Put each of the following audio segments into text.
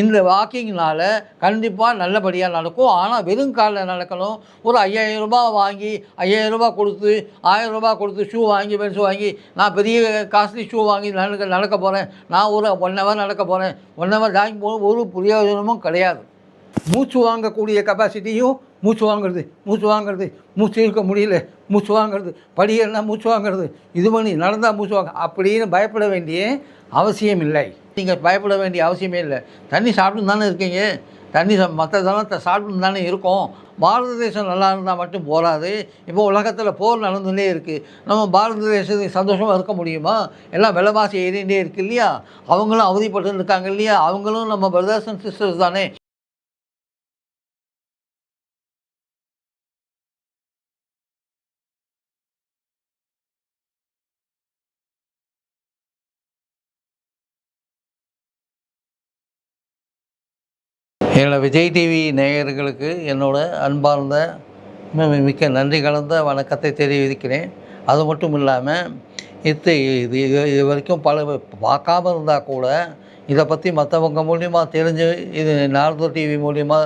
இந்த வாக்கிங்னால் கண்டிப்பாக நல்லபடியாக நடக்கும். ஆனால் வெறும் காலில் நடக்கணும். ஒரு 5000 ரூபாய் வாங்கி 5000 ரூபாய் கொடுத்து 1000 ரூபாய் கொடுத்து ஷூ வாங்கி பெருசு வாங்கி நான் பெரிய காஸ்ட்லி ஷூ வாங்கி நடக்க போகிறேன், நான் ஒரு 1 ஹவர் நடக்க போகிறேன், 1 ஹவர் ஜாகிங் போக ஒரு பிரயோஜனமும் கிடையாது. மூச்சு வாங்கக்கூடிய கெப்பாசிட்டியும் மூச்சு வாங்கிறது மூச்சு இருக்க முடியல, மூச்சு வாங்கிறது, படியேறினா மூச்சு வாங்கிறது, இது பண்ணி நடந்தால் மூச்சு வாங்க அப்படின்னு பயப்பட வேண்டிய அவசியம் இல்லை. நீங்கள் பயப்பட வேண்டிய அவசியமே இல்லை. தண்ணி சாப்பிட்டு தானே இருக்கீங்க, தண்ணி மற்றதெல்லாம் சாப்பிட்டு தானே இருக்கோம். பாரத தேசம் நல்லா இருந்தால் மட்டும் போகாது. இப்போ உலகத்தில் போர் நடந்துகிட்டே இருக்குது. நம்ம பாரத தேசத்துக்கு சந்தோஷமாக இருக்க முடியுமா? எல்லாம் விலைவாசி ஏறிகிட்டே இருக்குது இல்லையா? அவங்களும் அவதிப்பட்டு இருக்காங்க இல்லையா? அவங்களும் நம்ம பிரதர்ஸ் அண்ட் சிஸ்டர்ஸ் தானே. என்னோடய விஜய் டிவி நேயர்களுக்கு என்னோட அன்பார்ந்த மிக்க நன்றி கலந்த வணக்கத்தை தெரிவிக்கிறேன். அது மட்டும் இல்லாமல் இது வரைக்கும் பல பார்க்காம இருந்தால் கூட இதை பற்றி மற்றவங்க மூலிமா தெரிஞ்சு இது நாரதா டிவி மூலிமா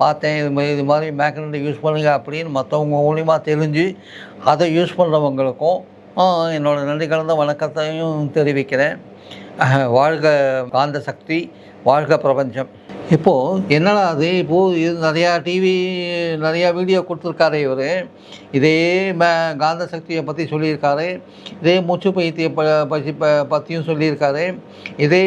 பார்த்தேன், இது மாதிரி மேக்னெட் யூஸ் பண்ணுங்க அப்படின்னு மற்றவங்க மூலிமா தெரிஞ்சு அதை யூஸ் பண்ணுறவங்களுக்கும் என்னோடய நன்றி கலந்த வணக்கத்தையும் தெரிவிக்கிறேன். வாழ்க காந்த சக்தி, வாழ்க பிரபஞ்சம். இப்போது என்னடா அது, இப்போது இது நிறையா வீடியோ கொடுத்துருக்காரு இவர். இதே காந்த சக்தியை பற்றி சொல்லியிருக்காரு, இதே மூச்சு பயிற்சியை பற்றியும் சொல்லியிருக்காரு, இதே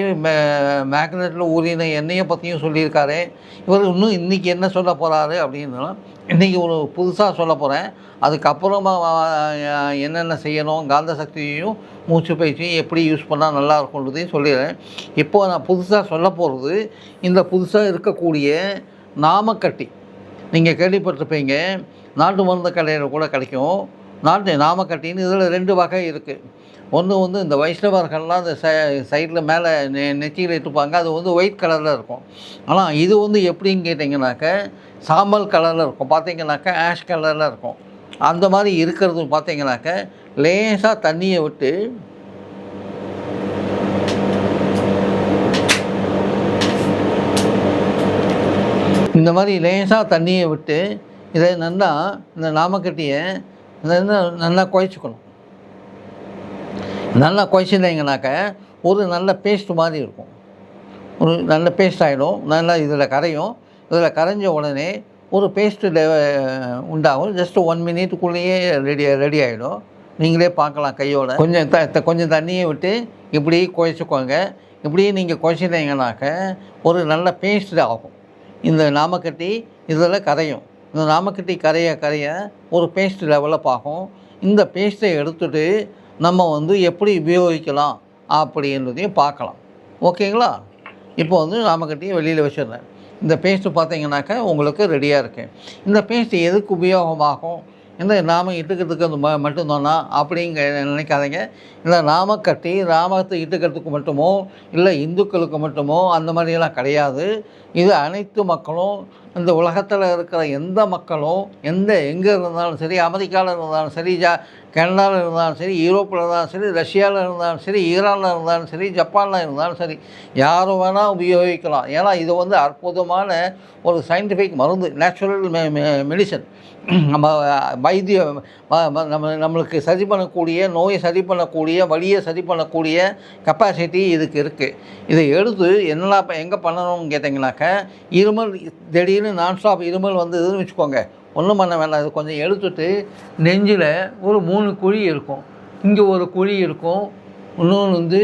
மேக்னெட்டில் ஊறின எண்ணெயை பற்றியும் சொல்லியிருக்காரு. இவர் இன்னும் இன்றைக்கி என்ன சொல்ல போகிறாரு அப்படின்னா, இன்றைக்கி ஒரு புதுசாக சொல்ல போகிறேன். அதுக்கப்புறமா என்னென்ன செய்யணும், காந்த சக்தியையும் மூச்சு பயிற்சியும் எப்படி யூஸ் பண்ணால் நல்லா இருக்குன்றதையும் சொல்லிடுறேன். இப்போது நான் புதுசாக சொல்ல போகிறது இந்த புதுசாக இருக்கக்கூடிய நாமக்கட்டி. நீங்கள் கேள்விப்பட்டிருப்பீங்க, நாட்டு மருந்து கடையில் கூட கிடைக்கும் நாமக்கட்டின்னு. இதில் 2 வகை இருக்குது. ஒன்று இந்த வைஷ்ணவர்கள்லாம் அந்த சைடில் மேலே நெற்றியில் இட்டுப்பாங்க, அது ஒயிட் கலரில் இருக்கும். ஆனால் இது எப்படின்னு கேட்டிங்கனாக்க சாம்பல் கலரில் இருக்கும், பார்த்தீங்கன்னாக்க ஆஷ் கலரில் இருக்கும். அந்த மாதிரி இருக்கிறது பார்த்தீங்கன்னாக்க லேசாக தண்ணியை விட்டு இந்த மாதிரி லேசாக தண்ணியை விட்டு இதை நல்லா இந்த நாமக்கட்டியை நல்லா குழைச்சிக்கணும். நல்லா குழைச்சிட்டிங்கனாக்க ஒரு நல்ல பேஸ்ட் மாதிரி இருக்கும், ஒரு நல்ல பேஸ்ட் ஆகிடும். நல்லா இதில் கரையும். இதில் கரைஞ்ச உடனே ஒரு பேஸ்ட்டு உண்டாகும். ஜஸ்ட் 1 மினிட்டுக்குள்ளேயே ரெடி ஆகிடும். நீங்களே பார்க்கலாம் கையோட. கொஞ்சம் தண்ணியை விட்டு இப்படி குழைச்சிக்கோங்க. இப்படியே நீங்கள் குழைச்சிட்டிங்கனாக்க ஒரு நல்ல பேஸ்ட் ஆகும். இந்த நாமக்கட்டி இதில் கரையும். இந்த நாமக்கட்டி கரைய ஒரு பேஸ்ட் லெவலில் பார்க்கும். இந்த பேஸ்ட்டை எடுத்துகிட்டு நம்ம எப்படி உபயோகிக்கலாம் அப்படின்றதையும் பார்க்கலாம். ஓகேங்களா? இப்போ நாமக்கட்டியை வெளியில் வச்சிடுறேன். இந்த பேஸ்ட்டு பார்த்தீங்கன்னாக்கா உங்களுக்கு ரெடியாக இருக்குது. இந்த பேஸ்ட்டு எதுக்கு உபயோகமாகும், இந்த நாம இட்டுக்கிறதுக்கு அது மட்டும்தானா அப்படிங்க நினைக்காதீங்க. இந்த நாமக்கட்டி நாமத்தை இட்டுக்கிறதுக்கு மட்டுமோ இல்லை இந்துக்களுக்கு மட்டுமோ அந்த மாதிரியெல்லாம் கிடையாது. இது அனைத்து மக்களும், இந்த உலகத்தில் இருக்கிற எந்த மக்களும் எங்கே இருந்தாலும் சரி, அமெரிக்காவில் இருந்தாலும் சரி, கனடாவில் இருந்தாலும் சரி, யூரோப்பில் இருந்தாலும் சரி, ரஷ்யாவில் இருந்தாலும் சரி, ஈரானில் இருந்தாலும் சரி, ஜப்பானில் இருந்தாலும் சரி, யாரும் வேணால் உபயோகிக்கலாம். ஏன்னா இது அற்புதமான ஒரு சயின்டிஃபிக் மருந்து, நேச்சுரல் மெடிசன். நம்ம வைத்தியம் நம்மளுக்கு சரி பண்ணக்கூடிய, நோயை சரி பண்ணக்கூடிய, வலியை சரி பண்ணக்கூடிய கெப்பாசிட்டி இதுக்கு இருக்குது. இதை எடுத்து என்னெல்லாம் எங்கே பண்ணணும்னு கேட்டிங்கனாக்க, இருமல் திடீர்னு நான்ஸ்டாப் இருமல் இதுன்னு வச்சுக்கோங்க, ஒன்றும் பண்ண வேண்டாம். இது கொஞ்சம் எடுத்துட்டு நெஞ்சில் ஒரு 3 குழி இருக்கும். இங்கே ஒரு குழி இருக்கும், இன்னொன்று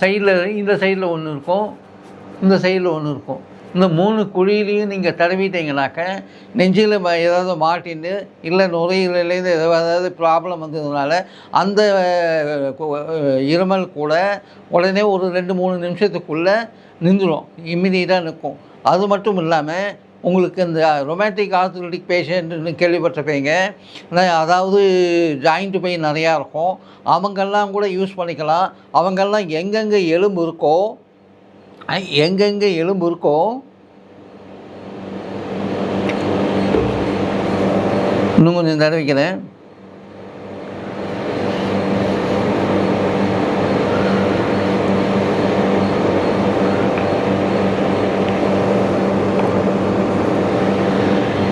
சைடில், இந்த சைடில் ஒன்று இருக்கும், இந்த சைடில் ஒன்று இருக்கும். இந்த 3 குழியிலையும் நீங்கள் தடவிட்டீங்கனாக்க நெஞ்சில் ஏதாவது மாட்டின்னு இல்லை நுரையீரலேருந்து ஏதாவது ப்ராப்ளம் வந்ததுனால அந்த இருமல் கூட உடனே ஒரு 2-3 நிமிஷத்துக்குள்ளே நின்றுடும், இம்மிடியட்டாக நிற்கும். அது மட்டும் இல்லாமல் உங்களுக்கு இந்த ரொமேட்டிக் ஆர்த்ரைட்டிக் பேஷண்ட்னு கேள்விப்பட்டிருப்பீங்க. அதாவது ஜாயிண்ட் பெயின் நிறையா இருக்கும். அவங்கெல்லாம் கூட யூஸ் பண்ணிக்கலாம். அவங்கெல்லாம் எங்கெங்கே எலும்பு இருக்கோ இன்னும் கொஞ்சம் தடவிக்கிறேன்.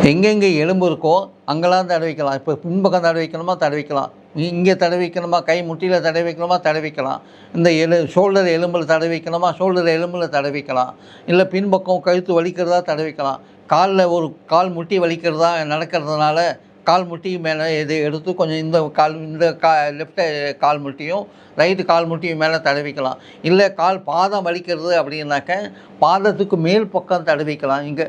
எங்கெங்கே எலும்பு இருக்கோ அங்கெல்லாம் தடவிக்கலாம். இப்போ பின்பக்கம் தடவிக்கணுமா தடவிக்கலாம், இங்கே தடவிக்கணுமா கை முட்டியில் தடவிக்கணுமா தடவிக்கலாம், இந்த ஷோல்டர் எலும்பில் தடவிக்கணுமா ஷோல்டர் எலும்பில் தடவிக்கலாம், இல்லை பின்பக்கம் கழுத்து வலிக்கிறதா தடவிக்கலாம். காலில் ஒரு கால் முட்டி வலிக்கிறதா நடக்கிறதுனால கால் முட்டி மேலே எடுத்து கொஞ்சம் இந்த லெஃப்ட் கால் முட்டியும் ரைட்டு கால் முட்டியும் மேலே தடவிக்கலாம். இல்லை கால் பாதம் வலிக்கிறது அப்படின்னாக்க பாதத்துக்கு மேல் பக்கம் தடவிக்கலாம், இங்கே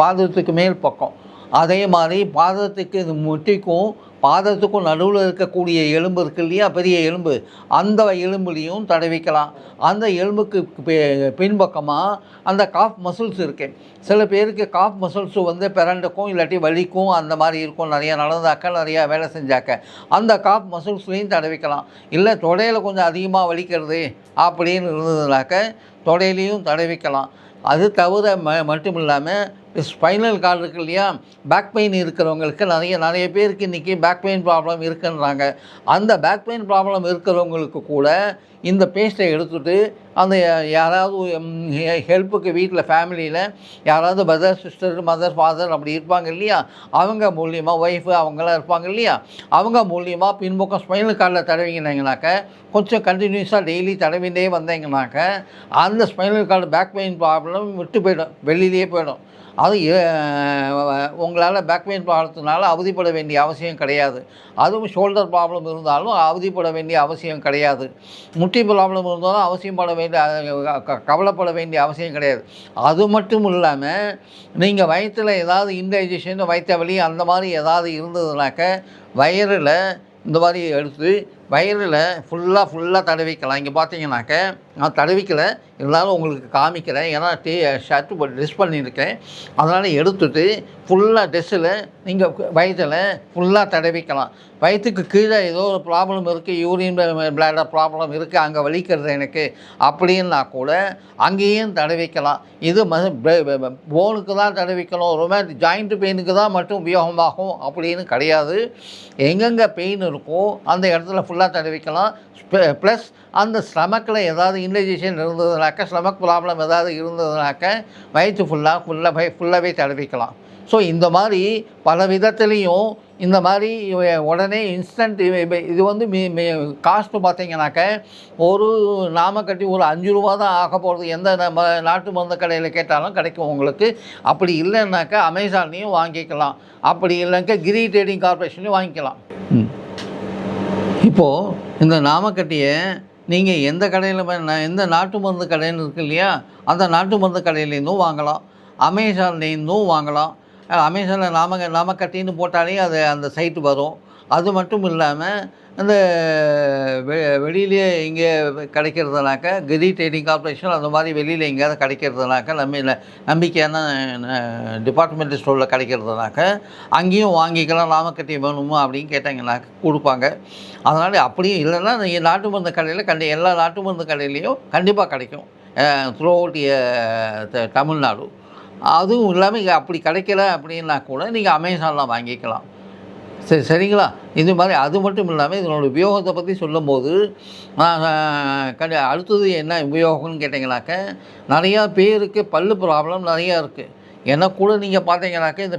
பாதத்துக்கு மேல் பக்கம். அதே மாதிரி பாதத்துக்கு முட்டிக்கும் பாதத்துக்கும் நடுவில் இருக்கக்கூடிய எலும்பு இருக்குது இல்லையா, பெரிய எலும்பு, அந்த எலும்புலேயும் தடவிக்கலாம். அந்த எலும்புக்கு பின்பக்கமாக அந்த காஃப் மசில்ஸ் இருக்குது. சில பேருக்கு காஃப் மசில்ஸ் பிறண்டுக்கும் இல்லாட்டி வலிக்கும் அந்த மாதிரி இருக்கும், நிறையா நடந்தாக்க நிறையா வேலை செஞ்சாக்க அந்த காஃப் மசில்ஸ்லேயும் தடவிக்கலாம். இல்லை தொடையில் கொஞ்சம் அதிகமாக வலிக்கிறது அப்படின்னு இருந்ததுனாக்க தொடையிலையும் தடவிக்கலாம். அது தவிர மட்டும் இல்லாமல் ஸ்பைனல் கார்டு இருக்குது இல்லையா, பேக் பெயின் இருக்கிறவங்களுக்கு நிறைய பேருக்கு இன்றைக்கி பேக் பெயின் ப்ராப்ளம் இருக்குன்றாங்க. அந்த பேக் பெயின் ப்ராப்ளம் இருக்கிறவங்களுக்கு கூட இந்த பேஸ்ட்டை எடுத்துகிட்டு அந்த யாராவது ஹெல்ப்புக்கு வீட்டில் ஃபேமிலியில் யாராவது பிரதர் சிஸ்டர் மதர் ஃபாதர் அப்படி இருப்பாங்க இல்லையா, அவங்க மூலியமாக ஒய்ஃபு அவங்களாம் இருப்பாங்க இல்லையா, அவங்க மூலியமாக பின்பக்கம் ஸ்பைனல் கார்டில் தடவிங்கனாக்க கொஞ்சம் கண்டினியூஸாக டெய்லி தடவிண்டே வந்தீங்கன்னாக்க அந்த spinal cord back pain problem விட்டு போயிடும், வெளியிலேயே போயிடும். அது உங்களால் பேக் பெயின் ப்ராப்ளத்தினால அவதிப்பட வேண்டிய அவசியம் கிடையாது. அதுவும் ஷோல்டர் ப்ராப்ளம் இருந்தாலும் அவதிப்பட வேண்டிய அவசியம் கிடையாது. முட்டி ப்ராப்ளம் இருந்தாலும் கவலைப்பட வேண்டிய அவசியம் கிடையாது. அது மட்டும் இல்லாமல் நீங்கள் வயிற்றில் ஏதாவது இன்டைஜஷன் வயிற்று வலி அந்த மாதிரி ஏதாவது இருந்ததுனாக்க வயிறில் இந்த மாதிரி எடுத்து வயிறில் ஃபுல்லாக தடவிக்கலாம். இங்கே பார்த்தீங்கன்னாக்க நான் தடவிக்கலை, இருந்தாலும் உங்களுக்கு காமிக்கிறேன். ஏன்னா ஷர்ட்டு ட்ரெஸ் பண்ணியிருக்கேன், அதனால் எடுத்துட்டு ஃபுல்லாக ட்ரெஸ்ஸில் நீங்கள் வயிற்றில் ஃபுல்லாக தடவிக்கலாம். வயிற்றுக்கு கீழே ஏதோ ஒரு ப்ராப்ளம் இருக்குது, யூரின் பிளாடர் ப்ராப்ளம் இருக்குது, அங்கே வலிக்கிறது எனக்கு அப்படின்னா கூட அங்கேயும் தடவிக்கலாம். இது போனுக்கு தான் தடவிக்கணும், ரொம்ப ஜாயிண்ட் பெயினுக்கு தான் மட்டும் உபயோகமாகும் அப்படின்னு கிடையாது. எங்கெங்கே பெயின் இருக்கோ அந்த இடத்துல ஃபுல்லாக தடவிக்கலாம். ப்ளஸ் அந்த ஸ்டமக்கில் ஏதாவது இன்டைஜஷன் இருந்ததுனாக்க ஸ்டமக் ப்ராப்ளம் ஏதாவது இருந்ததுனாக்க வயிற்று ஃபுல்லாகவே தடவிக்கலாம். ஸோ இந்த மாதிரி பல விதத்துலேயும் இந்த மாதிரி உடனே இன்ஸ்டன்ட் இது காஸ்ட்டு பார்த்தீங்கன்னாக்க ஒரு நாமக்கட்டி ஒரு 5 ரூபா தான் ஆக போகிறது. எந்த நம்ம நாட்டு மருந்து கடையில் கேட்டாலும் கிடைக்கும் உங்களுக்கு. அப்படி இல்லைன்னாக்கா அமேசான்லேயும் வாங்கிக்கலாம், அப்படி இல்லைனாக்கா கிரி ட்ரேடிங் கார்பரேஷன்லையும் வாங்கிக்கலாம். இப்போது இந்த நாமக்கட்டியை நீங்கள் எந்த கடையில் எந்த நாட்டு மருந்து கடைன்னு இருக்குது இல்லையா, அந்த நாட்டு மருந்து கடையிலேருந்தும் வாங்கலாம், அமேசான்லேருந்தும் வாங்கலாம். அமேசானில் நாமக்கட்டின்னு போட்டாலே அது அந்த சைட்டு வரும். அது மட்டும் இல்லாமல் இந்த வெளியிலே இங்கே கிடைக்கிறதுனாக்க கிரி ட்ரேடிங் கார்பரேஷன் அந்த மாதிரி வெளியில் எங்கேயாவது கிடைக்கிறதுனாக்க நம்பிக்கையான டிபார்ட்மெண்ட் ஸ்டோரில் கிடைக்கிறதுனாக்க அங்கேயும் வாங்கிக்கலாம். நாமக்கட்டி வேணுமா அப்படின்னு கேட்டாங்கன்னாக்க கொடுப்பாங்க. அதனால் அப்படியும் இல்லைன்னா நீங்கள் நாட்டு மருந்து கடையில் எல்லா நாட்டு மருந்து கடையிலையும் கண்டிப்பாக கிடைக்கும் த்ரூ அவுட் தமிழ்நாடு. அதுவும் இல்லாமல் இங்கே அப்படி கிடைக்கல அப்படின்னா கூட நீங்கள் அமேசானில் வாங்கிக்கலாம். சரிங்களா. இது மாதிரி அது மட்டும் இல்லாமல் இதனோட உபயோகத்தை பற்றி சொல்லும்போது அடுத்தது என்ன உபயோகம்னு கேட்டிங்கனாக்க நிறையா பேருக்கு பல்லு ப்ராப்ளம் நிறையா இருக்குது. எனக்கு கூட நீங்கள் பார்த்தீங்கன்னாக்க இந்த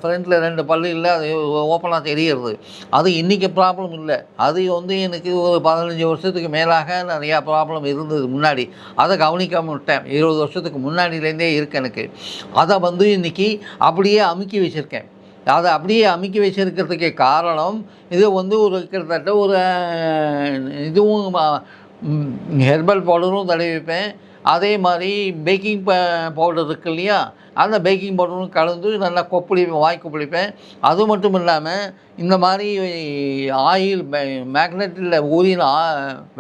ஃப்ரண்ட்டில் 2 பல்லு இல்லை, அது ஓப்பனாக தெரிகிறது. அது இன்றைக்கி ப்ராப்ளம் இல்லை, அது எனக்கு ஒரு 15 வருஷத்துக்கு மேலாக நிறையா ப்ராப்ளம் இருந்தது முன்னாடி. அதை கவனிக்காமல் விட்டேன். 20 வருஷத்துக்கு முன்னாடியிலேருந்தே இருக்குது எனக்கு. அதை இன்றைக்கி அப்படியே அமுக்கி வச்சுருக்கேன். அதை அப்படியே அமுக்கி வச்சுருக்கிறதுக்கு காரணம் இது ஒரு கிட்டத்தட்ட ஒரு இதுவும் ஹெர்பல் பவுடரும் தடவிப்பேன். அதே மாதிரி பேக்கிங் பவுடர் இருக்குது இல்லையா, அந்த பேக்கிங் பவுடரும் கலந்து நல்லா வாய் கொப்பளிப்பேன். அது மட்டும் இல்லாமல் இந்த மாதிரி ஆயில் மேக்னெட்டில் ஊறின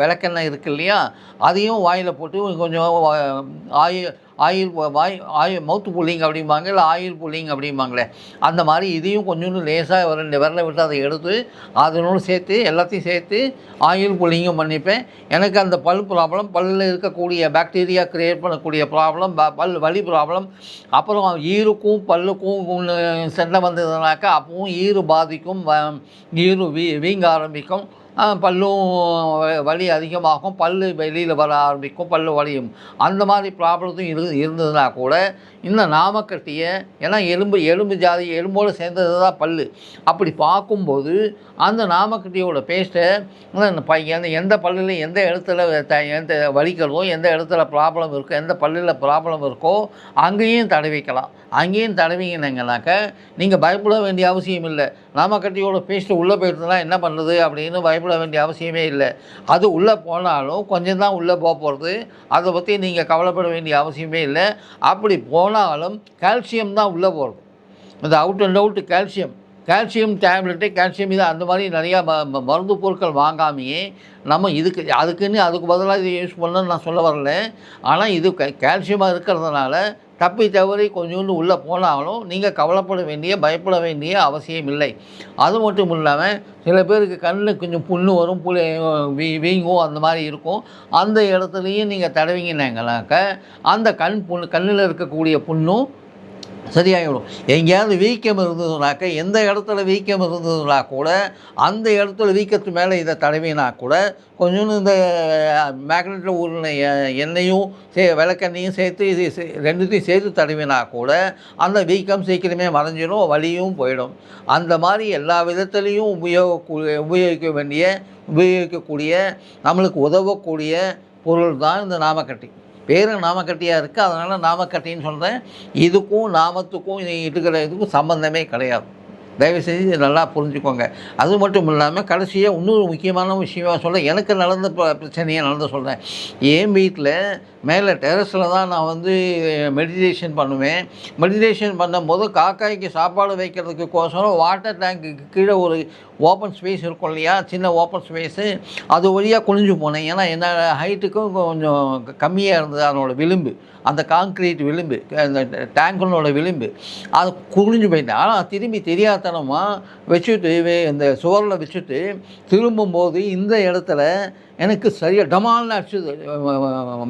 விளக்கெண்ணெய் இருக்குது இல்லையா, அதையும் வாயில் போட்டு கொஞ்சம் ஆயில் மவுத்து புல்லிங் அப்படிம்பாங்க, இல்லை ஆயில் புல்லிங் அப்படிம்பாங்களே, அந்த மாதிரி இதையும் கொஞ்சோண்டு லேசாக 2 விரலை விட்டு அதை எடுத்து அதனோடு சேர்த்து எல்லாத்தையும் சேர்த்து ஆயில் புல்லிங்கும் பண்ணிப்பேன். எனக்கு அந்த பல்லில் இருக்கக்கூடிய பாக்டீரியா கிரியேட் பண்ணக்கூடிய ப்ராப்ளம், வலி ப்ராப்ளம், அப்புறம் ஈருக்கும் பல்லுக்கும் சண்டை வந்ததுனாக்கா அப்பவும் ஈரு பாதிக்கும், ஈரு வீங்க ஆரம்பிக்கும். பல்லும் வலி அதிகமாகும், பல் வெளியில் வர ஆரம்பிக்கும், பல் வலியும். அந்த மாதிரி ப்ராப்ளத்தும் இருந்ததுன்னா கூட இந்த நாமக்கட்டியை, ஏன்னா எலும்பு ஜாதி எலும்போடு சேர்ந்தது தான் பல். அப்படி பார்க்கும்போது அந்த நாமக்கட்டியோட பேஸ்ட்டை எந்த பல்லில் எந்த இடத்துல எந்த வலிக்கிறதோ, எந்த இடத்துல ப்ராப்ளம் இருக்கோ, எந்த பல்லில் ப்ராப்ளம் இருக்கோ அங்கேயும் தடவிக்கலாம். அங்கேயும் தடவிங்கன்னாக்க நீங்கள் பயப்பட வேண்டிய அவசியம் இல்லை. நாமக்கட்டியோட பேஸ்ட்டு உள்ளே போயிட்டுனா என்ன பண்ணுறது அப்படின்னு பயப்பட வேண்டிய அவசியமே இல்லை. அது உள்ளே போனாலும் கொஞ்சம் தான் உள்ளே போகிறது, அதை பற்றி நீங்கள் கவலைப்பட வேண்டிய அவசியமே இல்லை. அப்படி போனாலும் கால்சியம் தான் உள்ளே போகிறது. இந்த out and out calcium tablet, calcium இது அந்த மாதிரி நிறையா மருந்து பொருட்கள் வாங்காமையே நம்ம அதுக்கு பதிலாக இதை யூஸ் பண்ணணும்னு நான் சொல்ல வரல. ஆனால் இது கால்சியமாக இருக்கிறதுனால தப்பி தவறி கொஞ்சோண்டு உள்ளே போனாலும் நீங்கள் பயப்பட வேண்டிய அவசியம் இல்லை. அது மட்டும் இல்லாமல் சில பேருக்கு கண்ணில் கொஞ்சம் புண்ணு வரும், வீங்கும், அந்த மாதிரி இருக்கும். அந்த இடத்துலையும் நீங்கள் தடவிங்கன்னாங்கனாக்க அந்த கண்ணில் இருக்கக்கூடிய புண்ணும் சரியாகிடும். எங்கேயாவது வீக்கம் இருந்ததுனாக்க, எந்த இடத்துல வீக்கம் இருந்ததுனா கூட அந்த இடத்துல வீக்கத்து மேலே இதை தடவினா கூட கொஞ்சோண்டு இந்த மேக்னெட்டில் ஊறின எண்ணெயும் விளக்கெண்ணையும் சேர்த்து ரெண்டுத்தையும் சேர்த்து தடவினா கூட அந்த வீக்கம் சீக்கிரமே மறைஞ்சிடும், வலியும் போயிடும். அந்த மாதிரி எல்லா விதத்துலேயும் உபயோகிக்கக்கூடிய நம்மளுக்கு உதவக்கூடிய பொருள் தான் இந்த நாமக்கட்டி. பேர் நாமக்கட்டியாக இருக்குது, அதனால் நாமக்கட்டின்னு சொல்கிறேன். இதுக்கும் நாமத்துக்கும் இதுக்கும் சம்பந்தமே கிடையாது. தயவுசெய்து நல்லா புரிஞ்சுக்கோங்க. அது மட்டும் இல்லாமல் கடைசியாக இன்னொரு முக்கியமான விஷயமாக சொல்கிறேன். எனக்கு நடந்த பிரச்சனையை சொல்கிறேன். என் வீட்டில் மேலே டெரஸில் தான் நான் மெடிடேஷன் பண்ணுவேன். மெடிடேஷன் பண்ணும்போது காக்காய்க்கு சாப்பாடு வைக்கிறதுக்கோசரம் வாட்டர் டேங்க்குக்கு கீழே ஒரு ஓப்பன் ஸ்பேஸ் இருக்கும் இல்லையா, சின்ன ஓப்பன் ஸ்பேஸு, அது வழியாக குனிஞ்சு போனேன். ஏன்னா என்னோட ஹைட்டுக்கும் கொஞ்சம் கம்மியாக இருந்தது அதனோட விளிம்பு, அந்த கான்க்ரீட் விளிம்பு, அந்த டேங்கனோட விளிம்பு, அது குனிஞ்சு போயிட்டேன். ஆனால் திரும்பி தெரியாதனமாக வச்சுட்டு இந்த சுவரில் வச்சுட்டு திரும்பும்போது இந்த இடத்துல எனக்கு சரியாக டமால்னு அடிச்சுது,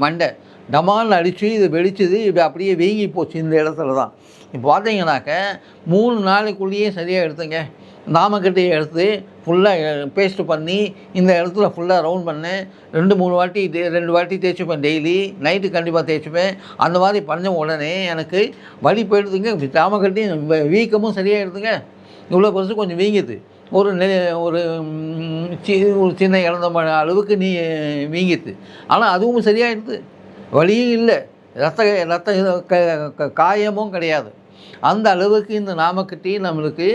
மண்டை டமால்னு அடித்து இது வெடிச்சது, இது அப்படியே வீங்கி போச்சு இந்த இடத்துல தான். இப்போ பார்த்தீங்கன்னாக்க 3 நாளைக்குள்ளேயே சரியாக எடுத்துங்க. நாமக்கட்டையை எடுத்து ஃபுல்லாக பேஸ்ட்டு பண்ணி இந்த இடத்துல ஃபுல்லாக ரவுண்ட் பண்ணேன். 2 வாட்டி தேய்ச்சிப்பேன். டெய்லி நைட்டு கண்டிப்பாக தேய்ச்சிப்பேன். அந்த மாதிரி பண்ண உடனே எனக்கு வலி போயிடுதுங்க. நாமக்கட்டையும் வீக்கமும் சரியாக எடுத்துங்க. இவ்வளோ பெருசு கொஞ்சம் வீங்குது, ஒரு சின்ன இழந்த அளவுக்கு வீங்கிது. ஆனால் அதுவும் சரியாகிடுது, வலியும் இல்லை, ரத்த காயமும் கிடையாது. அந்த அளவுக்கு இந்த நாமக்கட்டி நம்மளுக்கு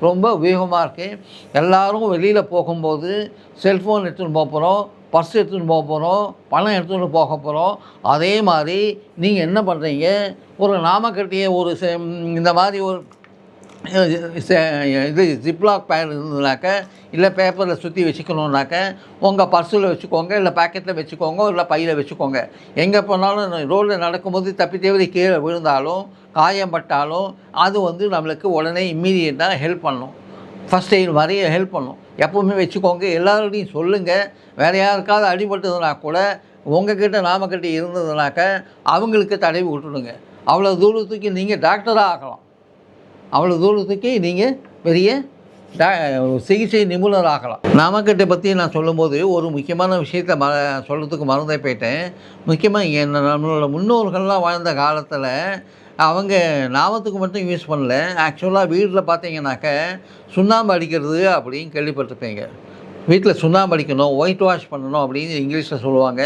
ரொம்ப உபயோகமாக இருக்குது. எல்லோரும் வெளியில் போகும்போது செல்ஃபோன் எடுத்துகிட்டு போக போகிறோம், பர்ஸ் எடுத்துகிட்டு போக போகிறோம், பணம் எடுத்துகிட்டு போக போகிறோம். அதே மாதிரி நீங்கள் என்ன பண்ணுறீங்க, ஒரு நாமக்கட்டியை இந்த மாதிரி ஒரு ஜிப்லாக் பேட் இருந்ததுனாக்க, இல்லை பேப்பரில் சுற்றி வச்சுக்கணுன்னாக்க உங்கள் பர்ஸில் வச்சுக்கோங்க, இல்லை பேக்கெட்டில் வச்சுக்கோங்க, இல்லை பையில் வச்சுக்கோங்க. எங்கே போனாலும் ரோட்டில் நடக்கும்போது தப்பி தேவரி கீழே விழுந்தாலும் காயம்பட்டாலும் அது நம்மளுக்கு உடனே இம்மீடியட்டாக ஹெல்ப் பண்ணும். ஃபஸ்ட் எய்ட் மாதிரி ஹெல்ப் பண்ணும். எப்போவுமே வச்சுக்கோங்க. எல்லாரோடையும் சொல்லுங்கள். வேறு யாருக்காவது அடிபட்டதுனா கூட உங்கள்கிட்ட நாமக்கட்டி இருந்ததுனாக்க அவங்களுக்கு தடவி விட்டுடுங்க. அவ்வளோ தூரத்துக்கு நீங்கள் டாக்டராக ஆகலாம். அவ்வளோ தூரத்துக்கு நீங்கள் பெரிய சிகிச்சை நிபுணர் ஆகலாம். நாமக்கட்டை பற்றி நான் சொல்லும்போது ஒரு முக்கியமான விஷயத்தை சொல்கிறதுக்கு மறந்தே போயிட்டேன். முக்கியமாக நம்மளோட முன்னோர்கள்லாம் வாழ்ந்த காலத்தில் அவங்க நாமத்துக்கு மட்டும் யூஸ் பண்ணல. ஆக்சுவலாக வீட்டில் பார்த்தீங்கன்னாக்க சுண்ணாம்பு அடிக்கிறது அப்படின்னு கேள்விப்பட்டிருப்பீங்க. வீட்டில் சுண்ணாம்பு அடிக்கணும், ஒயிட் வாஷ் பண்ணணும் அப்படின்னு இங்கிலீஷில் சொல்லுவாங்க.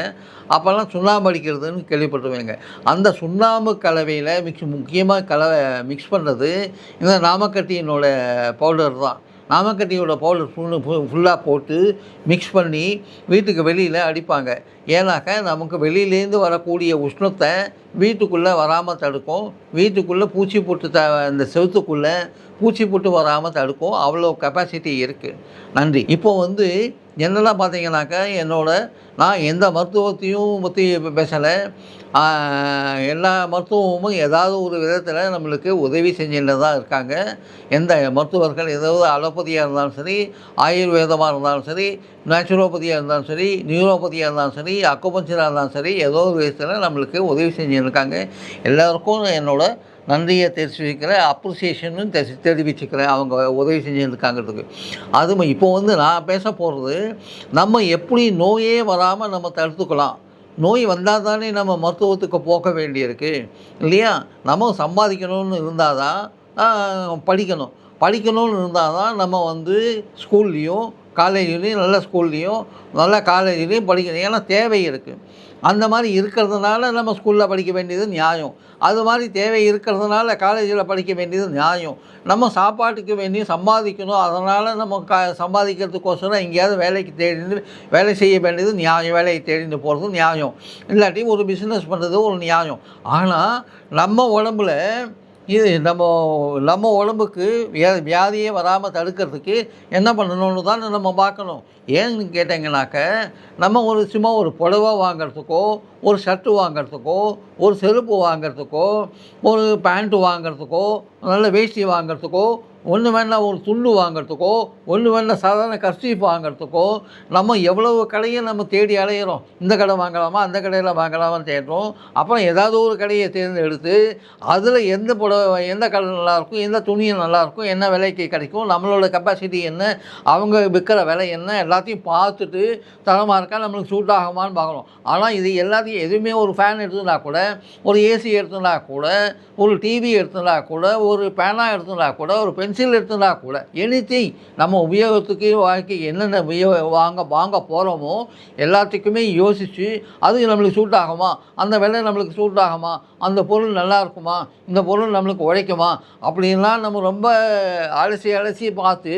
அப்போல்லாம் சுண்ணாம்பு அடிக்கிறதுன்னு கேள்விப்பட்டுருவேங்க. அந்த சுண்ணாம்பு கலவையில் முக்கியமாக மிக்ஸ் பண்ணுறது இந்த நாமக்கட்டியினோட பவுடர் தான். நாமக்கட்டியோட பவுடர் ஃபுல்லாக போட்டு மிக்ஸ் பண்ணி வீட்டுக்கு வெளியில் அடிப்பாங்க. ஏன்னாக்கா நமக்கு வெளியிலேருந்து வரக்கூடிய உஷ்ணத்தை வீட்டுக்குள்ளே வராமல் தடுக்கும். வீட்டுக்குள்ளே பூச்சி போட்டு இந்த செவுத்துக்குள்ளே பூச்சி போட்டு வராமல் தடுக்கும். அவ்வளோ கெப்பாசிட்டி இருக்குது. நன்றி. இப்போது என்னெல்லாம் பார்த்தீங்கன்னாக்கா நான் எந்த மருத்துவத்தையும் பற்றி பேசலை. எல்லா மருத்துவமும் ஏதாவது ஒரு விதத்தில் நம்மளுக்கு உதவி செஞ்சுட்டு தான் இருக்காங்க. எந்த மருத்துவர்கள் ஏதாவது அலோபதியாக இருந்தாலும் சரி, ஆயுர்வேதமாக இருந்தாலும் சரி, நேச்சுரோபதியாக இருந்தாலும் சரி, நியூரோபதியாக இருந்தாலும் சரி, அக்குபஞ்சராக இருந்தாலும் சரி, ஏதோ ஒரு விதத்தில் நம்மளுக்கு உதவி செஞ்சுருக்காங்க. எல்லாருக்கும் நன்றியை தெரிவிச்சுக்கிறேன், அப்ரிசியேஷனும் தெரிவிச்சுக்கிறேன் அவங்க உதவி செஞ்சுருக்காங்கிறதுக்கு. அது இப்போ நான் பேச போகிறது, நம்ம எப்படி நோயே வராமல் நம்ம தடுத்துக்கலாம். நோய் வந்தால் தானே நம்ம மருத்துவத்துக்கு போக வேண்டியிருக்கு இல்லையா? நம்ம சம்பாதிக்கணும்னு இருந்தால் தான் படிக்கணும்னு இருந்தால் தான் நம்ம ஸ்கூல்லேயும் காலேஜ்லேயும் நல்ல ஸ்கூல்லேயும் நல்ல காலேஜ்லேயும் படிக்கணும். ஏன்னா தேவை இருக்குது. அந்த மாதிரி இருக்கிறதுனால நம்ம ஸ்கூலில் படிக்க வேண்டியது நியாயம். அது மாதிரி தேவை இருக்கிறதுனால காலேஜில் படிக்க வேண்டியது நியாயம். நம்ம சாப்பாட்டுக்கு வேண்டி சம்பாதிக்கணும், அதனால் நம்ம சம்பாதிக்கிறதுக்கோசரம் எங்கேயாவது வேலை செய்ய வேண்டியது நியாயம். வேலையை தேடிட்டு போகிறது நியாயம். இல்லாட்டி ஒரு பிஸ்னஸ் பண்ணுறது ஒரு நியாயம். ஆனால் நம்ம உடம்புல நம்ம உடம்புக்கு வியாதியே வராமல் தடுக்கிறதுக்கு என்ன பண்ணணும்னு தான் நம்ம பார்க்கணும். ஏன்னு கேட்டிங்கனாக்க, நம்ம சும்மா ஒரு புடவை வாங்கிறதுக்கோ, ஒரு ஷர்ட்டு வாங்கிறதுக்கோ, ஒரு செருப்பு வாங்கிறதுக்கோ, ஒரு பேண்ட்டு வாங்கிறதுக்கோ, நல்ல வேஷ்டி வாங்கிறதுக்கோ, ஒன்று வேணால் ஒரு துண்டு வாங்கிறதுக்கோ, ஒன்று வேணால் சாதாரண கர்ச்சீஃப் வாங்கிறதுக்கோ நம்ம எவ்வளவு கடையை நம்ம தேடி அலையிறோம். இந்த கடை வாங்கலாமா, அந்த கடையில் வாங்கலாமான்னு தேடுறோம். அப்புறம் ஏதாவது ஒரு கடையை தேர்ந்தெடுத்து அதில் எந்த கடை நல்லாயிருக்கும், எந்த துணியும் நல்லாயிருக்கும், என்ன விலைக்கு கிடைக்கும், நம்மளோட கெப்பாசிட்டி என்ன, அவங்க விற்கிற விலை என்ன, எல்லாத்தையும் பார்த்துட்டு தரமாக இருக்கா, நம்மளுக்கு சூட் ஆகுமான்னு பார்க்கணும். ஆனால் இது எல்லாத்தையும் எதுவுமே ஒரு ஃபேன் எடுத்துனா கூட, ஒரு ஏசி எடுத்துனா கூட, ஒரு டிவி எடுத்துனா கூட, ஒரு பேனா எடுத்துனா கூட, ஒரு பென்சில் எடுத்துனா கூட, எனிதிங் நம்ம உபயோகத்துக்கு வாழ்க்கைக்கு என்னென்ன வாங்க போகிறோமோ எல்லாத்துக்குமே யோசித்து அது நம்மளுக்கு சூட் ஆகுமா, அந்த விலை நம்மளுக்கு சூட் ஆகுமா, அந்த பொருள் நல்லா இருக்குமா, இந்த பொருள் நம்மளுக்கு உழைக்குமா அப்படின்லாம் நம்ம ரொம்ப அலசி பார்த்து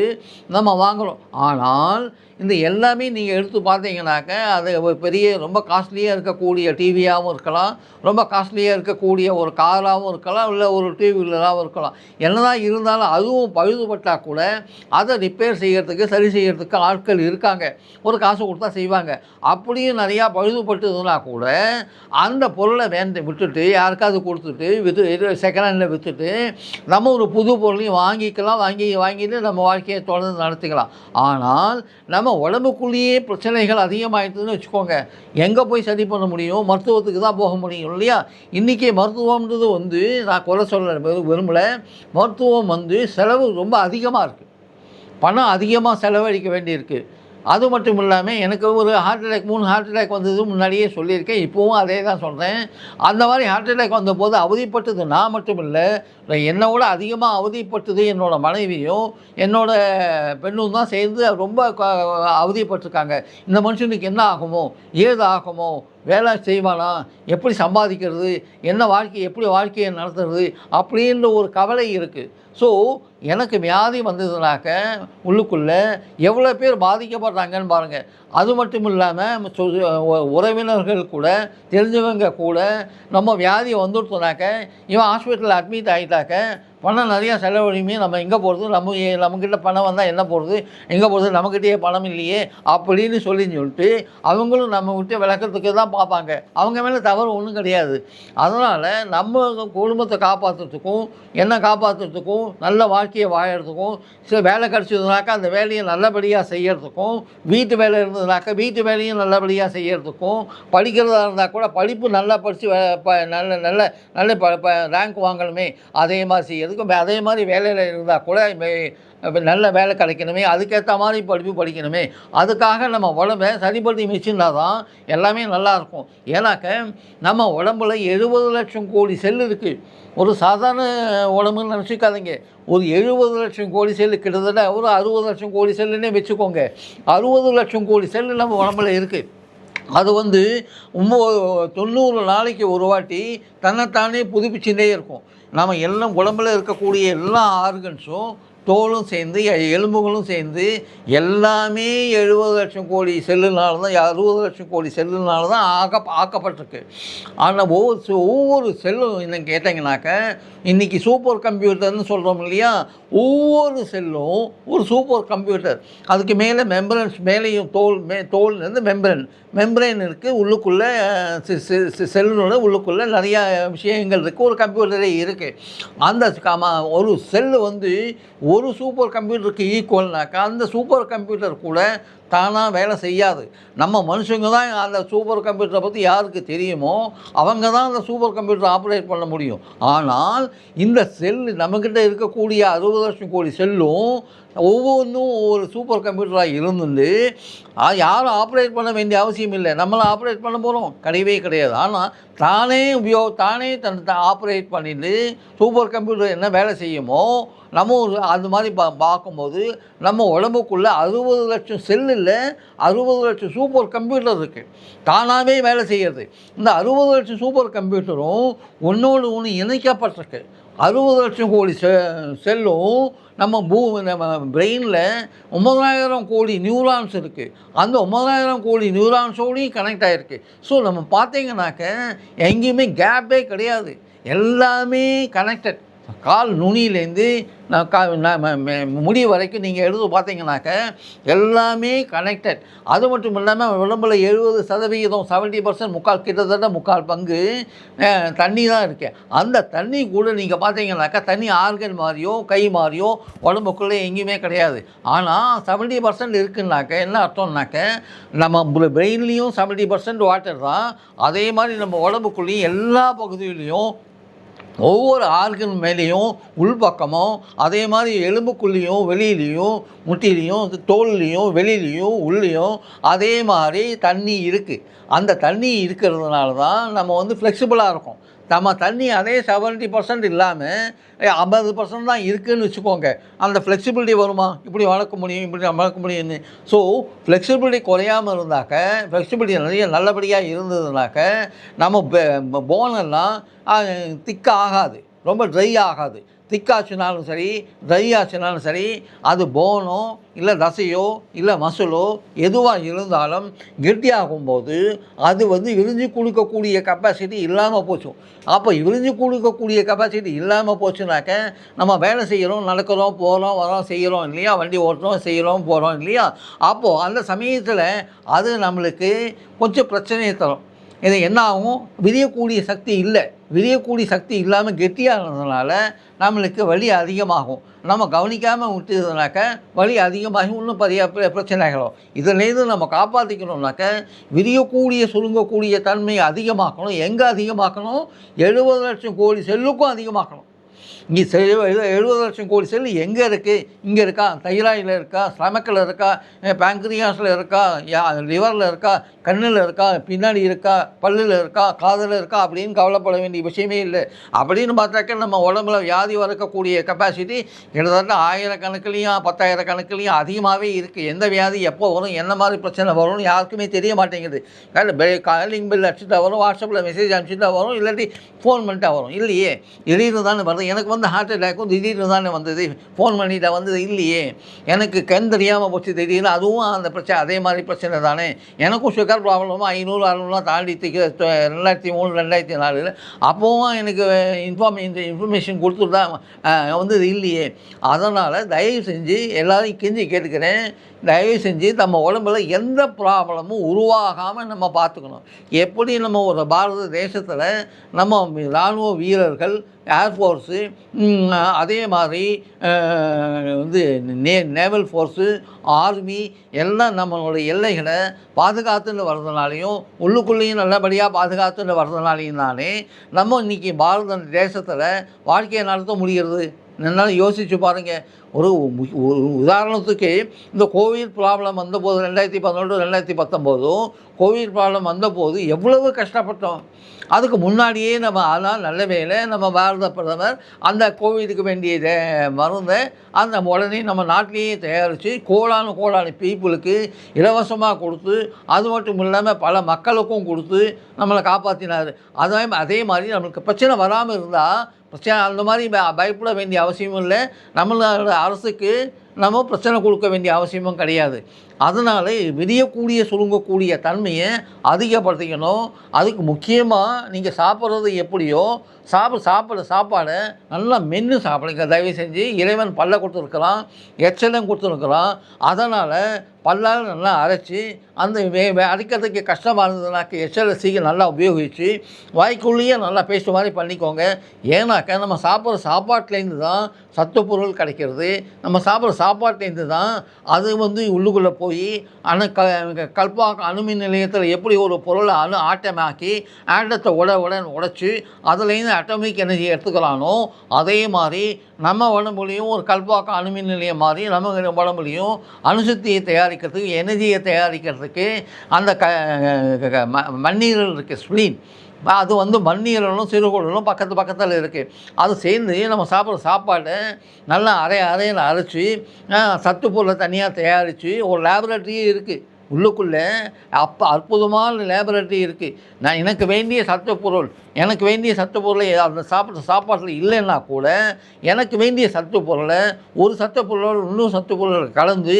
நம்ம வாங்குகிறோம். ஆனால் இந்த எல்லாமே நீங்கள் எடுத்து பார்த்தீங்கன்னாக்க, அது பெரிய ரொம்ப காஸ்ட்லியாக இருக்கக்கூடிய டிவியாகவும் இருக்கலாம், ரொம்ப காஸ்ட்லியாக இருக்கக்கூடிய ஒரு காராகவும் இருக்கலாம், இல்லை ஒரு டூ வீலராகவும் இருக்கலாம். என்னதான் இருந்தாலும் அதுவும் பழுதுபட்டால் கூட அதை ரிப்பேர் செய்கிறதுக்கு, சரி செய்கிறதுக்கு ஆட்கள் இருக்காங்க. ஒரு காசு கொடுத்தா செய்வாங்க. அப்படியும் நிறையா பழுதுபட்டுதுன்னா கூட அந்த பொருளை விட்டுட்டு யாருக்காவது கொடுத்துட்டு செகண்ட் ஹேண்டில் விற்றுட்டு நம்ம ஒரு புது பொருளையும் வாங்கிக்கலாம். வாங்கிட்டு நம்ம வாழ்க்கையை தொடர்ந்து நடத்திக்கலாம். ஆனால் நம்ம உடம்புக்குள்ளேயே பிரச்சனைகள் அதிகமாகிடுதுன்னு வச்சுக்கோங்க, எங்கே போய் சரி பண்ண முடியும்? மருத்துவத்துக்கு தான் போக முடியும் இல்லையா? இன்றைக்கி மருத்துவம்ன்றது நான் குறை சொல்ல விரும்பலை. மருத்துவம் செலவு ரொம்ப அதிகமாக இருக்குது. பணம் அதிகமாக செலவழிக்க வேண்டியிருக்கு. அது மட்டும் இல்லாமல் எனக்கு ஒரு ஹார்ட் அட்டாக் 3 ஹார்ட் அட்டாக் வந்தது முன்னாடியே சொல்லியிருக்கேன். இப்போவும் அதே தான் சொல்கிறேன். அந்த மாதிரி ஹார்ட் அட்டாக் வந்தபோது அவதிப்பட்டது நான் மட்டும் இல்லை, என்னோட அதிகமாக அவதிப்பட்டது என்னோடய மனைவியும் என்னோடய பெண்ணும் தான் சேர்ந்து ரொம்ப அவதிப்பட்டிருக்காங்க. இந்த மனுஷனுக்கு என்ன ஆகுமோ, ஏது ஆகுமோ, வேலை செய்வானா, எப்படி சம்பாதிக்கிறது, எப்படி வாழ்க்கையை நடத்துறது அப்படின்ற ஒரு கவலை இருக்குது. ஸோ எனக்கு வியாதி வந்ததுனாக்க உள்ளுக்குள்ளே எவ்வளோ பேர் பாதிக்கப்படுறாங்கன்னு பாருங்கள். அது மட்டும் இல்லாமல் உறவினர்கள் கூட, தெரிஞ்சவங்க கூட நம்ம வியாதி வந்துடுத்தோனாக்க, இவன் ஹாஸ்பிட்டலில் அட்மிட் ஆகிட்டாக்க பணம் நிறையா செலவழியுமே, நம்ம எங்கே போகிறது, நம்மக்கிட்ட பணம் வந்தால் என்ன போகிறது, எங்கே போகிறது, நம்மக்கிட்டேயே பணம் இல்லையே அப்படின்னு சொல்லிட்டு அவங்களும் நம்ம விட்டு விளக்கிறதுக்கு தான் பார்ப்பாங்க. அவங்க மேலே தவறு ஒன்றும் கிடையாது. அதனால் நம்ம குடும்பத்தை காப்பாற்றுறதுக்கும், என்னை காப்பாற்றுறதுக்கும், நல்ல வாழ்க்கையை வாழறதுக்கும், சில வேலை கிடச்சதுனாக்கா அந்த வேலையை நல்லபடியாக செய்கிறதுக்கும், வீட்டு வேலை இருந்ததுனாக்கா வீட்டு வேலையும் நல்லபடியாக செய்கிறதுக்கும், படிக்கிறதா இருந்தால் கூட படிப்பு நல்லா படித்து நல்ல ரேங்க் வாங்கணுமே அதே மாதிரி செய்யறதுக்கும், அதே மாதிரி வேலையில் இருந்தால் கூட நல்ல வேலை கிடைக்கணுமே, அதுக்கேற்ற மாதிரி படிக்கணுமே, அதுக்காக நம்ம உடம்பை சரிப்படுத்தி வச்சுருந்தா தான் எல்லாமே நல்லாயிருக்கும். ஏன்னாக்க நம்ம உடம்புல 70 லட்சம் கோடி செல் இருக்குது. ஒரு சாதாரண உடம்புன்னு நினச்சிக்காதீங்க. ஒரு 70 லட்சம் கோடி செல்லு, கிட்டத்தட்ட ஒரு 60 லட்சம் கோடி செல்லுன்னே வச்சுக்கோங்க. 60 லட்சம் கோடி செல்லு நம்ம உடம்புல இருக்குது. அது 90 நாளைக்கு ஒரு வாட்டி தன்னைத்தானே புதுப்பிச்சுட்டே இருக்கும். நம்ம எல்லாம் உடம்புல இருக்கக்கூடிய எல்லா ஆர்கன்ஸும், தோலும் சேர்ந்து, எலும்புகளும் சேர்ந்து எல்லாமே 70 லட்சம் கோடி செல்லுனால தான், 60 லட்சம் கோடி செல்லுனால தான் ஆக்கப்பட்டிருக்கு. ஆனால் ஒவ்வொரு செல்லும் என்ன கேட்டிங்கனாக்க, இன்றைக்கி சூப்பர் கம்ப்யூட்டர்னு சொல்கிறோம் இல்லையா, ஒவ்வொரு செல்லும் ஒரு சூப்பர் கம்ப்யூட்டர். அதுக்கு மேலே மெம்பரன்ஸ், மேலேயும் தோல்லேருந்து மெம்பரேன் இருக்குது. உள்ளுக்குள்ளே செல்லோட உள்ளுக்குள்ளே நிறையா விஷயங்கள் இருக்குது. ஒரு கம்ப்யூட்டரே இருக்குது. அந்த ஒரு செல்லு ஒரு சூப்பர் கம்ப்யூட்டருக்கு ஈக்குவல்னாக்கா, அந்த சூப்பர் கம்ப்யூட்டர் கூட தானாக வேலை செய்யாது. நம்ம மனுஷங்க தான் அந்த சூப்பர் கம்ப்யூட்டரை பற்றி யாருக்கு தெரியுமோ அவங்க தான் அந்த சூப்பர் கம்ப்யூட்டரை ஆப்ரேட் பண்ண முடியும். ஆனால் இந்த செல்லு நம்மக்கிட்ட இருக்கக்கூடிய 60 லட்சம் கோடி செல்லும் ஒவ்வொன்றும் ஒவ்வொரு சூப்பர் கம்ப்யூட்டராக இருந்துட்டு யாரும் ஆப்ரேட் பண்ண வேண்டிய அவசியம் இல்லை. நம்மளாம் ஆப்ரேட் பண்ண போகிறோம் கிடையவே கிடையாது. ஆனால் தானே தன்னை ஆப்ரேட் பண்ணிட்டு சூப்பர் கம்ப்யூட்டர் என்ன வேலை செய்யுமோ நம்ம அது மாதிரி பார்க்கும்போது நம்ம உடம்புக்குள்ளே 60 லட்சம் செல்லில் 60 லட்சம் சூப்பர் கம்ப்யூட்டர் இருக்குது தானாகவே வேலை செய்கிறது. இந்த 60 லட்சம் சூப்பர் கம்ப்யூட்டரும் ஒன்றோடு ஒன்று இணைக்கப்பட்டிருக்கு. 60 லட்சம் கோடி செல்லும் நம்ம பிரெயினில் 9000 கோடி நியூரான்ஸ் இருக்குது. அந்த 9000 கோடி நியூரான்ஸோடையும் கனெக்ட் ஆகிருக்கு. ஸோ நம்ம பார்த்தீங்கன்னாக்க எங்கேயுமே கேப்பே கிடையாது, எல்லாமே கனெக்டட். கால் நுனியிலேருந்து முடி வரைக்கும் நீங்கள் எடுத்து பார்த்தீங்கன்னாக்க எல்லாமே கனெக்டட். அது மட்டும் இல்லாமல் உடம்புல 70%, 70% கிட்டத்தட்ட முக்கால் பங்கு தண்ணி தான் இருக்குது. அந்த தண்ணி கூட நீங்கள் பார்த்தீங்கன்னாக்கா தண்ணி ஆர்கன் மாதிரியோ கை மாதிரியோ உடம்புக்குள்ளே எங்கேயுமே கிடையாது. ஆனால் 70% இருக்குன்னாக்க என்ன அர்த்தம்னாக்க நம்ம பிரெயின்லேயும் 70% வாட்டர் தான். அதே மாதிரி நம்ம உடம்புக்குள்ளேயும் எல்லா பகுதியிலையும் ஒவ்வொரு ஆர்கன் மேலேயும் உள்பக்கமும் அதே மாதிரி எலும்புக்குள்ளேயும் வெளியிலையும் முட்டிலையும் தோல்லையும் வெளியிலையும் உள்ளேயும் அதே மாதிரி தண்ணி இருக்குது. அந்த தண்ணி இருக்கிறதுனால தான் நம்ம ஃப்ளெக்சிபிளாக இருக்கும். நம்ம தண்ணி அதே 70% இல்லாமல் 50% தான் இருக்குதுன்னு வச்சுக்கோங்க, அந்த ஃப்ளெக்சிபிலிட்டி வருமா? இப்படி வளர்க்க முடியும், இப்படி வளர்க்க முடியும்னு. ஸோ ஃப்ளெக்சிபிலிட்டி குறையாமல் இருந்தாக்க, ஃப்ளெக்சிபிலிட்டி நிறைய நல்லபடியாக இருந்ததுனாக்க நம்ம போனெல்லாம் திக்காக ஆகாது, ரொம்ப ட்ரை ஆகாது. திக்காச்சுனாலும் சரி ட்ரை ஆச்சுனாலும் சரி அது போனோ இல்லை தசையோ இல்லை மசிலோ எதுவாக இருந்தாலும் கெட்டியாகும்போது அது விரிஞ்சு கொடுக்கக்கூடிய கெப்பாசிட்டி இல்லாமல் போச்சு. அப்போ விரிஞ்சு கொடுக்கக்கூடிய கெப்பாசிட்டி இல்லாமல் போச்சுனாக்க நம்ம வேலை செய்கிறோம், நடக்கிறோம், போகிறோம், வரோம், செய்கிறோம் இல்லையா, வண்டி ஓட்டுறோம், செய்கிறோம், போகிறோம் இல்லையா. அப்போது அந்த சமயத்தில் அது நம்மளுக்கு கொஞ்சம் பிரச்சனையை தரும். இது என்ன ஆகும்? விரியக்கூடிய சக்தி இல்லை. விரியக்கூடிய சக்தி இல்லாமல் கெட்டியானதுனால நம்மளுக்கு வலி அதிகமாகும். நம்ம கவனிக்காமல் விட்டுதுனாக்க வலி அதிகமாகி இன்னும் பெரிய பிரச்சனைகளும். இதுலேருந்து நம்ம காப்பாற்றிக்கணும்னாக்க விரியக்கூடிய சுருங்கக்கூடிய தன்மையை அதிகமாக்கணும். எங்கே அதிகமாக்கணும்? 70 லட்சம் கோடி செல்லுக்கும் அதிகமாக்கணும். இங்கே 70 லட்சம் கோடி செல் எங்கே இருக்குது? இங்கே இருக்கா? தைராய்டில் இருக்கா? ஸ்டமக்கில் இருக்கா? பேங்க்ரியாஸில் இருக்கா? லிவரில் இருக்கா? கண்ணில் இருக்கா? பின்னாடி இருக்கா? பல்லில் இருக்கா? காதில் இருக்கா? அப்படின்னு கவலைப்பட வேண்டிய விஷயமே இல்லை. அப்படின்னு பார்த்தாக்க நம்ம உடம்புல வியாதி வரக்கூடிய கெப்பாசிட்டி கிட்டத்தட்ட 1000 கணக்குலேயும் 10,000 கணக்குலேயும் அதிகமாகவே இருக்குது. எந்த வியாதி எப்போ வரும், என்ன மாதிரி பிரச்சனை வரும்னு யாருக்குமே தெரிய மாட்டேங்குது. காலிங் பில் அடிச்சுட்டா வரும், வாட்ஸ்அப்பில் மெசேஜ் அனுப்பிச்சுட்டா வரும், இல்லாட்டி ஃபோன் பண்ணிட்டா வரும். இல்லையே, திடீர்னு தானே வருது. எனக்கு ஹார்ட் அட்டாக்கும் திடீர்னு தானே வந்தது, ஃபோன் பண்ணிட்டா வந்தது இல்லையே. எனக்கு கண் தெரியாமல் போச்சு திடீர்னு, அதுவும் அந்த பிரச்சனை அதே மாதிரி பிரச்சனை தானே. எனக்கும் சுகர் ப்ராப்ளமும் 500 600 தாண்டி 2003 2004 அப்போவும் எனக்கு இன்ஃபர்மேஷன் கொடுத்துட்டு தான் வந்தது இல்லையே. அதனால் தயவு செஞ்சு எல்லாரையும் கெஞ்சி கேட்டுக்கிறேன், தயவு செஞ்சு நம்ம உடம்புல எந்த ப்ராப்ளமும் உருவாகாமல் நம்ம பார்த்துக்கணும். எப்படி நம்ம ஒரு பாரத தேசத்தில் நம்ம இராணுவ வீரர்கள், ஏர்ஃபோர்ஸு, அதே மாதிரி நேவல் ஃபோர்ஸு, ஆர்மி எல்லாம் நம்மளுடைய எல்லைகளை பாதுகாத்துன்னு வர்றதுனாலையும் உள்ளுக்குள்ளேயும் நல்லபடியாக பாதுகாத்துன்னு வர்றதுனாலையும் தானே நம்ம இன்றைக்கி பாரத தேசத்தில் வாழ்க்கையை நடத்த முடிகிறது. என்னால் யோசித்து பாருங்கள். ஒரு உதாரணத்துக்கு இந்த கோவிட் ப்ராப்ளம் வந்தபோது 2018 2019 கோவிட் ப்ராப்ளம் வந்தபோது எவ்வளவு கஷ்டப்பட்டோம். அதுக்கு முன்னாடியே நம்ம ஆனால் நல்ல வேளை நம்ம பாரத பிரதமர் அந்த கோவிடுக்கு வேண்டிய மருந்தை அந்த உடனே நம்ம நாட்டிலேயே தயாரித்து கோடானு பீப்புளுக்கு இலவசமாக கொடுத்து, அது மட்டும் இல்லாமல் பல மக்களுக்கும் கொடுத்து நம்மளை காப்பாற்றினார். அதே மாதிரி நம்மளுக்கு பிரச்சனை வராமல் இருந்தால் பிரச்சனை அந்த மாதிரி பயப்பட வேண்டிய அவசியமும் இல்லை. நம்மளோட அரசுக்கு நம்ம பிரச்சனை கொடுக்க வேண்டிய அவசியமும் கிடையாது. அதனால் விரியக்கூடிய சுருங்கக்கூடிய தன்மையை அதிகப்படுத்திக்கணும். அதுக்கு முக்கியமாக நீங்கள் சாப்பிட்றது எப்படியோ சாப்பாடை நல்லா மென்று சாப்பிடுங்க தயவு செஞ்சு. இறைவன் பல்லை கொடுத்துருக்கலாம், எச்சலம் கொடுத்துருக்கலாம். அதனால் பல்லால் நல்லா அரைச்சி அந்த அரைக்கிறதுக்கு கஷ்டமாக இருந்ததுனாக்க எச்சலை சீக்கிரம் நல்லா உபயோகித்து வாய்க்குள்ளேயே நல்லா பேஸ்ட் மாதிரி பண்ணிக்கோங்க. ஏன்னாக்கா நம்ம சாப்பிட்ற சாப்பாட்டிலேருந்து தான் சத்து பொருள் கிடைக்கிறது. நம்ம சாப்பிட்ற சாப்பாட்டிலேருந்து தான் அது உள்ளுக்குள்ளே போய் போய் கல்பாக்கம் அணுமின் நிலையத்தில் எப்படி ஒரு பொருளை ஆட்டமாக்கி ஆட்டத்தை உடைச்சி அதுலேருந்து அட்டமிக் எனர்ஜி எடுத்துக்கலானோ அதே மாதிரி நம்ம உடம்புலையும் ஒரு கல்பாக்கம் அணுமின் நிலையம் மாதிரி நம்ம உடம்புலையும் அணுசக்தியை தயாரிக்கிறதுக்கு எனர்ஜியை தயாரிக்கிறதுக்கு அந்த மண்ணீரல் இருக்குது ஸ்ப்ளீன், அது மண்ணீரலும் சிறுகுடலும் பக்கத்தில் இருக்குது. அது சேர்ந்து நம்ம சாப்பிட்ற சாப்பாடை நல்லா அரையில் அரைச்சி சத்து பொருளை தனியாக தயாரித்து ஒரு லேபரேட்டரியே இருக்குது உள்ளுக்குள்ளே. அற்புதமான லேபரேட்டரி இருக்குது. எனக்கு வேண்டிய சத்து பொருளை அந்த சாப்பாட்டில் இல்லைன்னா கூட எனக்கு வேண்டிய சத்து பொருளை ஒரு சத்து பொருளோடு இன்னும் சத்து பொருளை கலந்து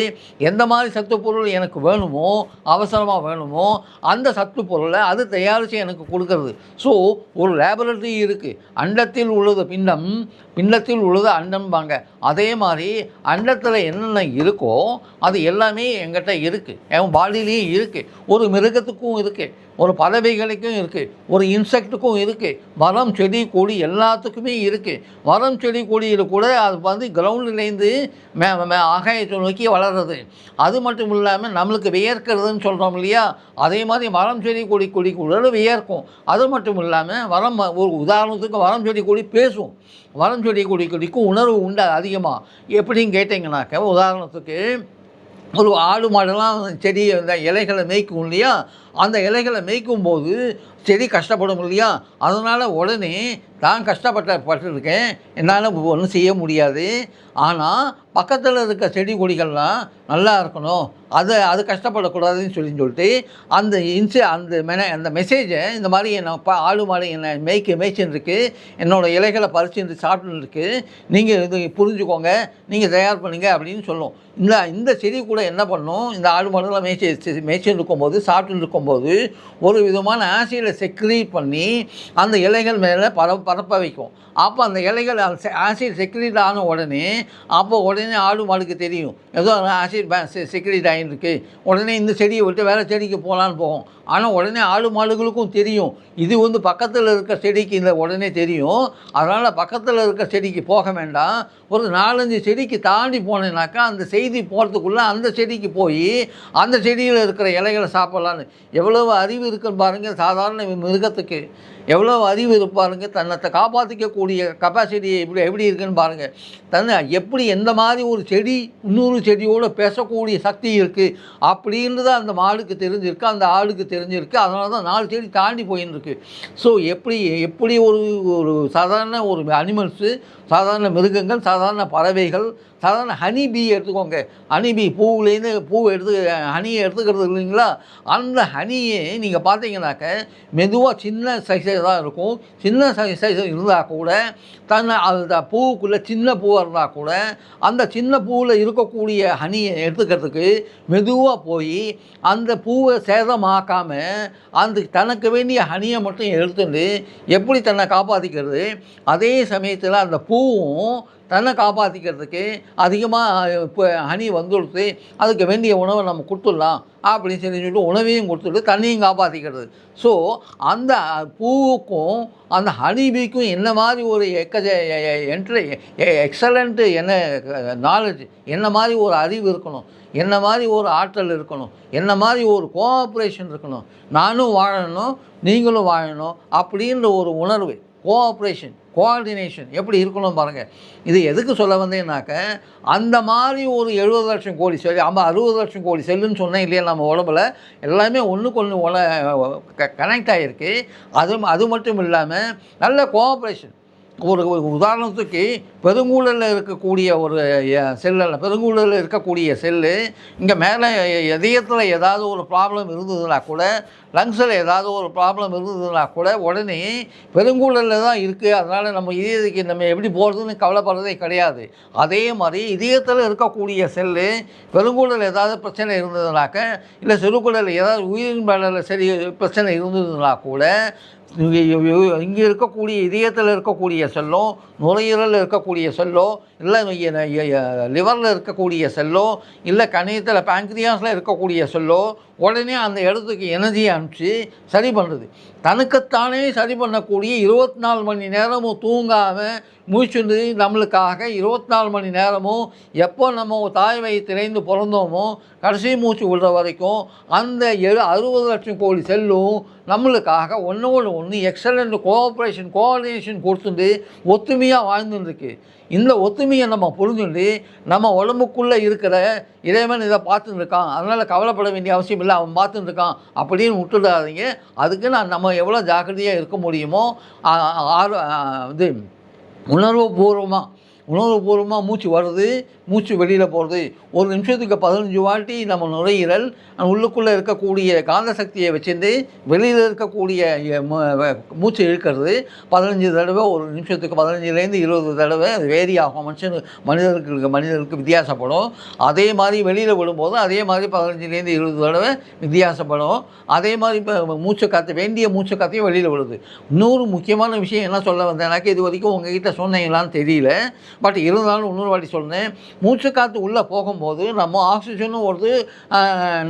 எந்த மாதிரி சத்து பொருள் எனக்கு வேணுமோ அவசரமாக வேணுமோ அந்த சத்து பொருளை அது தயாரித்து எனக்கு கொடுக்கறது. ஸோ ஒரு லேபரேட்டரி இருக்குது. அண்டத்தில் உள்ளது பிண்டத்தில் உள்ளது அண்டம்பாங்க. அதே மாதிரி அண்டத்தில் என்னென்ன இருக்கோ அது எல்லாமே என்கிட்ட இருக்குது, என் பாடியிலையும் இருக்குது. ஒரு மிருகத்துக்கும் இருக்குது, ஒரு பறவைகளுக்கும் இருக்குது, ஒரு இன்செக்ட்டுக்கும் இருக்குது, மரம் செடி கொடி எல்லாத்துக்குமே இருக்குது. மரம் செடி கொடியில் கூட அது கிரவுண்ட்லேருந்து ஆகாயத்தை நோக்கி வளர்றது. அது மட்டும் இல்லாமல் நம்மளுக்கு வியர்க்கிறதுன்னு சொல்கிறோம் இல்லையா, அதே மாதிரி மரம் செடி கொடி கூட வியர்க்கும். அது மட்டும் இல்லாமல் ஒரு உதாரணத்துக்கு மரம் செடி கொடி பேசும். மரம் செடி கொடிக்கும் உணர்வு உண்டு அதிகமாக. எப்படின்னு கேட்டிங்கனாக்க, உதாரணத்துக்கு ஒரு ஆடு மாடெல்லாம் செடி இந்த இலைகளை மேய்க்கும் இல்லையா, அந்த இலைகளை மேய்க்கும் போது செடி கஷ்டப்படும் இல்லையா, அதனால் உடனே நான் கஷ்டப்பட்டிருக்கேன், என்னால் ஒன்றும் செய்ய முடியாது, ஆனால் பக்கத்தில் இருக்க செடி கொடிகள்லாம் நல்லா இருக்கணும், அது கஷ்டப்படக்கூடாதுன்னு சொல்லிட்டு அந்த மெசேஜை இந்த மாதிரி ஆடு மாடு என்னை மேய்ச்சின்னு இருக்கு, என்னோடய இலைகளை பறிச்சு சாப்பிட்டுன்னு இருக்கு, நீங்கள் இது புரிஞ்சுக்கோங்க, நீங்கள் தயார் பண்ணுங்க அப்படின்னு சொல்லும். இந்த செடி கூட என்ன பண்ணும், இந்த ஆடு மாடுலாம் மேய்ச்சின்னு இருக்கும்போது சாப்பிட்டுன்னு இருக்கும்போது ஒரு விதமான ஆசிடை செக்ரீட் பண்ணி அந்த இலைகள் மேலே பரப்ப வைக்கும். அப்போ அந்த இலைகள் ஆசிட் செக்ரீட் ஆன உடனே ஆடு மாடுக்கு தெரியும் ஏதோ ஆசிட் செக்ரீட் ஆகிருக்கு, உடனே இந்த செடியை விட்டு வேறு செடிக்கு போகலான்னு போகும். ஆனால் உடனே ஆடு மாடுகளுக்கும் தெரியும் இது பக்கத்தில் இருக்க செடிக்கு இந்த உடனே தெரியும், அதனால் பக்கத்தில் இருக்க செடிக்கு போக வேண்டாம், ஒரு 4-5 செடிக்கு தாண்டி போனேனாக்கா அந்த செய்தி போகிறதுக்குள்ளே அந்த செடிக்கு போய் அந்த செடியில் இருக்கிற இலைகளை சாப்பிட்லான்னு. எவ்வளவு அறிவு இருக்குன்னு பாருங்கள், சாதாரண மிருகத்துக்கு எவ்வளோ அறிவு இருப்பாருங்க, தன்னை காப்பாற்றிக்கக்கூடிய கெப்பாசிட்டி எப்படி இருக்குன்னு பாருங்கள். எப்படி எந்த மாதிரி ஒரு செடி இன்னொரு செடியோடு பேசக்கூடிய சக்தி இருக்குது அப்படின்றது அந்த மாடுக்கு தெரிஞ்சிருக்கு, அந்த ஆளுக்கு தெரிஞ்சிருக்கு, அதனால தான் 4 செடி தாண்டி போயின்னு இருக்கு. ஸோ எப்படி ஒரு சாதாரண ஒரு அனிமல்ஸு, சாதாரண மிருகங்கள், சாதாரண பறவைகள், சாதாரண ஹனி பீ எடுத்துக்கோங்க, ஹனி பீ பூவிலேருந்து ஹனியை எடுத்துக்கிறது இல்லைங்களா, அந்த ஹனியை நீங்கள் பார்த்தீங்கன்னாக்க மெதுவாக சின்ன சைஸாக தான் இருக்கும். சின்ன சைஸ் இருந்தால் கூட அந்த பூவுக்குள்ளே சின்ன பூவாக இருந்தால் கூட அந்த சின்ன பூவில் இருக்கக்கூடிய ஹனியை எடுத்துக்கிறதுக்கு மெதுவாக போய் அந்த பூவை சேதமாக்காமல் அந்த தனக்கு வேண்டிய ஹனியை மட்டும் எடுத்துட்டு எப்படி தன்னை காப்பாற்றிக்கிறது, அதே சமயத்தில் அந்த பூவும் தன்னை காப்பாற்றிக்கிறதுக்கு அதிகமாக இப்போ ஹனி வந்துடுத்து, அதுக்கு வேண்டிய உணவை நம்ம கொடுத்துடலாம் அப்படின்னு சொல்லிட்டு உணவையும் கொடுத்துட்டு தண்ணியும் காப்பாற்றிக்கிறது. ஸோ அந்த பூவுக்கும் அந்த ஹனிபீக்கும் என்ன மாதிரி ஒரு எக்ஸலண்ட்டு என்ன நாலேஜ், என்ன மாதிரி ஒரு அறிவு இருக்கணும், என்ன மாதிரி ஒரு ஆற்றல் இருக்கணும், என்ன மாதிரி ஒரு கோஆப்ரேஷன் இருக்கணும், நானும் வாழணும் நீங்களும் வாழணும் அப்படின்ற ஒரு உணர்வு, கோஆப்ரேஷன் கோஆர்டினேஷன் எப்படி இருக்கணும் பாருங்கள். இது எதுக்கு சொல்ல வந்தேன்னாக்க, அந்த மாதிரி ஒரு 70 லட்சம் கோடி செல் 60 லட்சம் கோடி செல்லுன்னு சொன்னேன் இல்லையா, நம்ம உடம்புல எல்லாமே ஒன்றுக்கு ஒன்று கனெக்ட் ஆகிருக்கு. அது மட்டும் இல்லாமல் நல்ல கோஆப்ரேஷன். ஒரு உதாரணத்துக்கு பெருங்கூழலில் இருக்கக்கூடிய ஒரு பெருங்கூழலில் இருக்கக்கூடிய செல்லு இங்கே மேலே இதயத்தில் ஏதாவது ஒரு ப்ராப்ளம் இருந்ததுன்னா கூட, லங்ஸில் ஏதாவது ஒரு ப்ராப்ளம் இருந்ததுன்னா கூட உடனே பெருங்கூழலில் தான் இருக்குது, அதனால் நம்ம இதயத்துக்கு நம்ம எப்படி போகிறதுன்னு கவலைப்படுறதே கிடையாது. அதே மாதிரி இதயத்தில் இருக்கக்கூடிய செல்லு பெருங்கூழல் ஏதாவது பிரச்சனை இருந்ததுனாக்க, இல்லை சிறுகுழல் ஏதாவது உயிரின் மேலே சரி பிரச்சனை இருந்ததுன்னா கூட இங்கே இருக்கக்கூடிய இதயத்தில் இருக்கக்கூடிய செல்லோ, நுரையீரலில் இருக்கக்கூடிய செல்லோ, இல்லை லிவரில் இருக்கக்கூடிய செல்லோ, இல்லை கணையத்தில் பேங்க்ரியாஸில் இருக்கக்கூடிய செல்லோ உடனே அந்த இடத்துக்கு எனர்ஜியை அனுப்பிச்சு சரி பண்ணுறது. தனக்குத்தானே சரி பண்ணக்கூடிய 24 மணி நேரமும் தூங்காமல் மூச்சுண்டு நம்மளுக்காக 24 மணி நேரமும் எப்போ நம்ம தாய் வயிற்றிலேருந்து பிறந்தோமோ கடைசி மூச்சு விடுற வரைக்கும் அந்த 60 லட்சம் கோடி செல்லும் நம்மளுக்காக ஒன்றோடு ஒன்று எக்ஸலண்ட் கோஆர்டினேஷன் கொடுத்துட்டு ஒத்துமையாக வாழ்ந்துருக்கு. இந்த ஒத்துமையை நம்ம புரிஞ்சுட்டு நம்ம உடம்புக்குள்ளே இருக்கிற இறைவன் இதை பார்த்துட்டு இருக்கான், அதனால் கவலைப்பட வேண்டிய அவசியம் இல்லை, அவன் பார்த்துட்டு இருக்கான் அப்படின்னு விட்டுடாதீங்க. அதுக்கு நம்ம எவ்வளோ ஜாக்கிரதையாக இருக்க முடியுமோ இது உணர்வுபூர்வமாக மூச்சு வருது, மூச்சு வெளியில் போகிறது. ஒரு நிமிஷத்துக்கு 15 வாட்டி நம்ம நுரையீரல் உள்ளுக்குள்ளே இருக்கக்கூடிய காந்த சக்தியை வச்சுட்டு வெளியில் இருக்கக்கூடிய மூச்சு இழுக்கிறது 15 தடவை, ஒரு நிமிஷத்துக்கு 15லேருந்து 20 தடவை. அது வேரி ஆகும், மனிதருக்கு வித்தியாசப்படும். அதே மாதிரி வெளியில் விடும்போது அதே மாதிரி 15லேருந்து 20 தடவை வித்தியாசப்படும். அதே மாதிரி இப்போ வேண்டிய மூச்சு காற்றையும் வெளியில் விடுது. இன்னொரு முக்கியமான விஷயம் என்ன சொல்ல வந்தேன்னாக்கா, இது வரைக்கும் உங்ககிட்ட சொன்னீங்களான்னு தெரியல, பட் இருந்தாலும் இன்னொரு வாட்டி சொன்னேன். மூச்சு காற்று உள்ளே போகும்போது நம்ம ஆக்சிஜனும் வருது,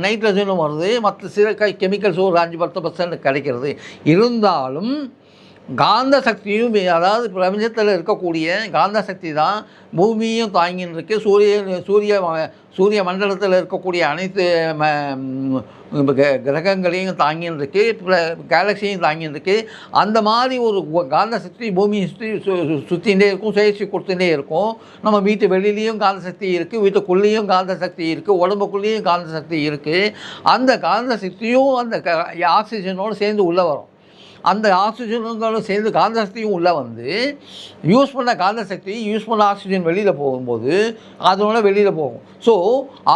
நைட்ரஜனும் வருது, மற்ற சில கெமிக்கல்ஸும் ஒரு 5-10% கிடைக்கிறது. இருந்தாலும் காந்த சக்தியும், அதாவது பிரபஞ்சத்தில் இருக்கக்கூடிய காந்த சக்தி தான் பூமியும் தாங்கின்னு இருக்குது, சூரிய மண்டலத்தில் இருக்கக்கூடிய அனைத்து கிரகங்களையும் தாங்கின்னு இருக்குது, கேலக்சியும் தாங்கின்னு இருக்குது. அந்த மாதிரி ஒரு காந்த சக்தி பூமியை சுற்றிகிட்டே இருக்கும், சுழற்சி கொடுத்துட்டே இருக்கும். நம்ம வீட்டு வெளியிலையும் காந்த சக்தி இருக்குது, வீட்டுக்குள்ளேயும் காந்த சக்தி இருக்குது, உடம்புக்குள்ளேயும் காந்த சக்தி இருக்குது. அந்த காந்த சக்தியும் அந்த ஆக்சிஜனோடு சேர்ந்து உள்ளே வரும். அந்த ஆக்சிஜனுங்களும் சேர்ந்து காந்த சக்தியும் உள்ளே வந்து யூஸ் பண்ண காந்த சக்தி யூஸ் பண்ண ஆக்சிஜன் வெளியில் போகும்போது அதோட வெளியில் போகும். ஸோ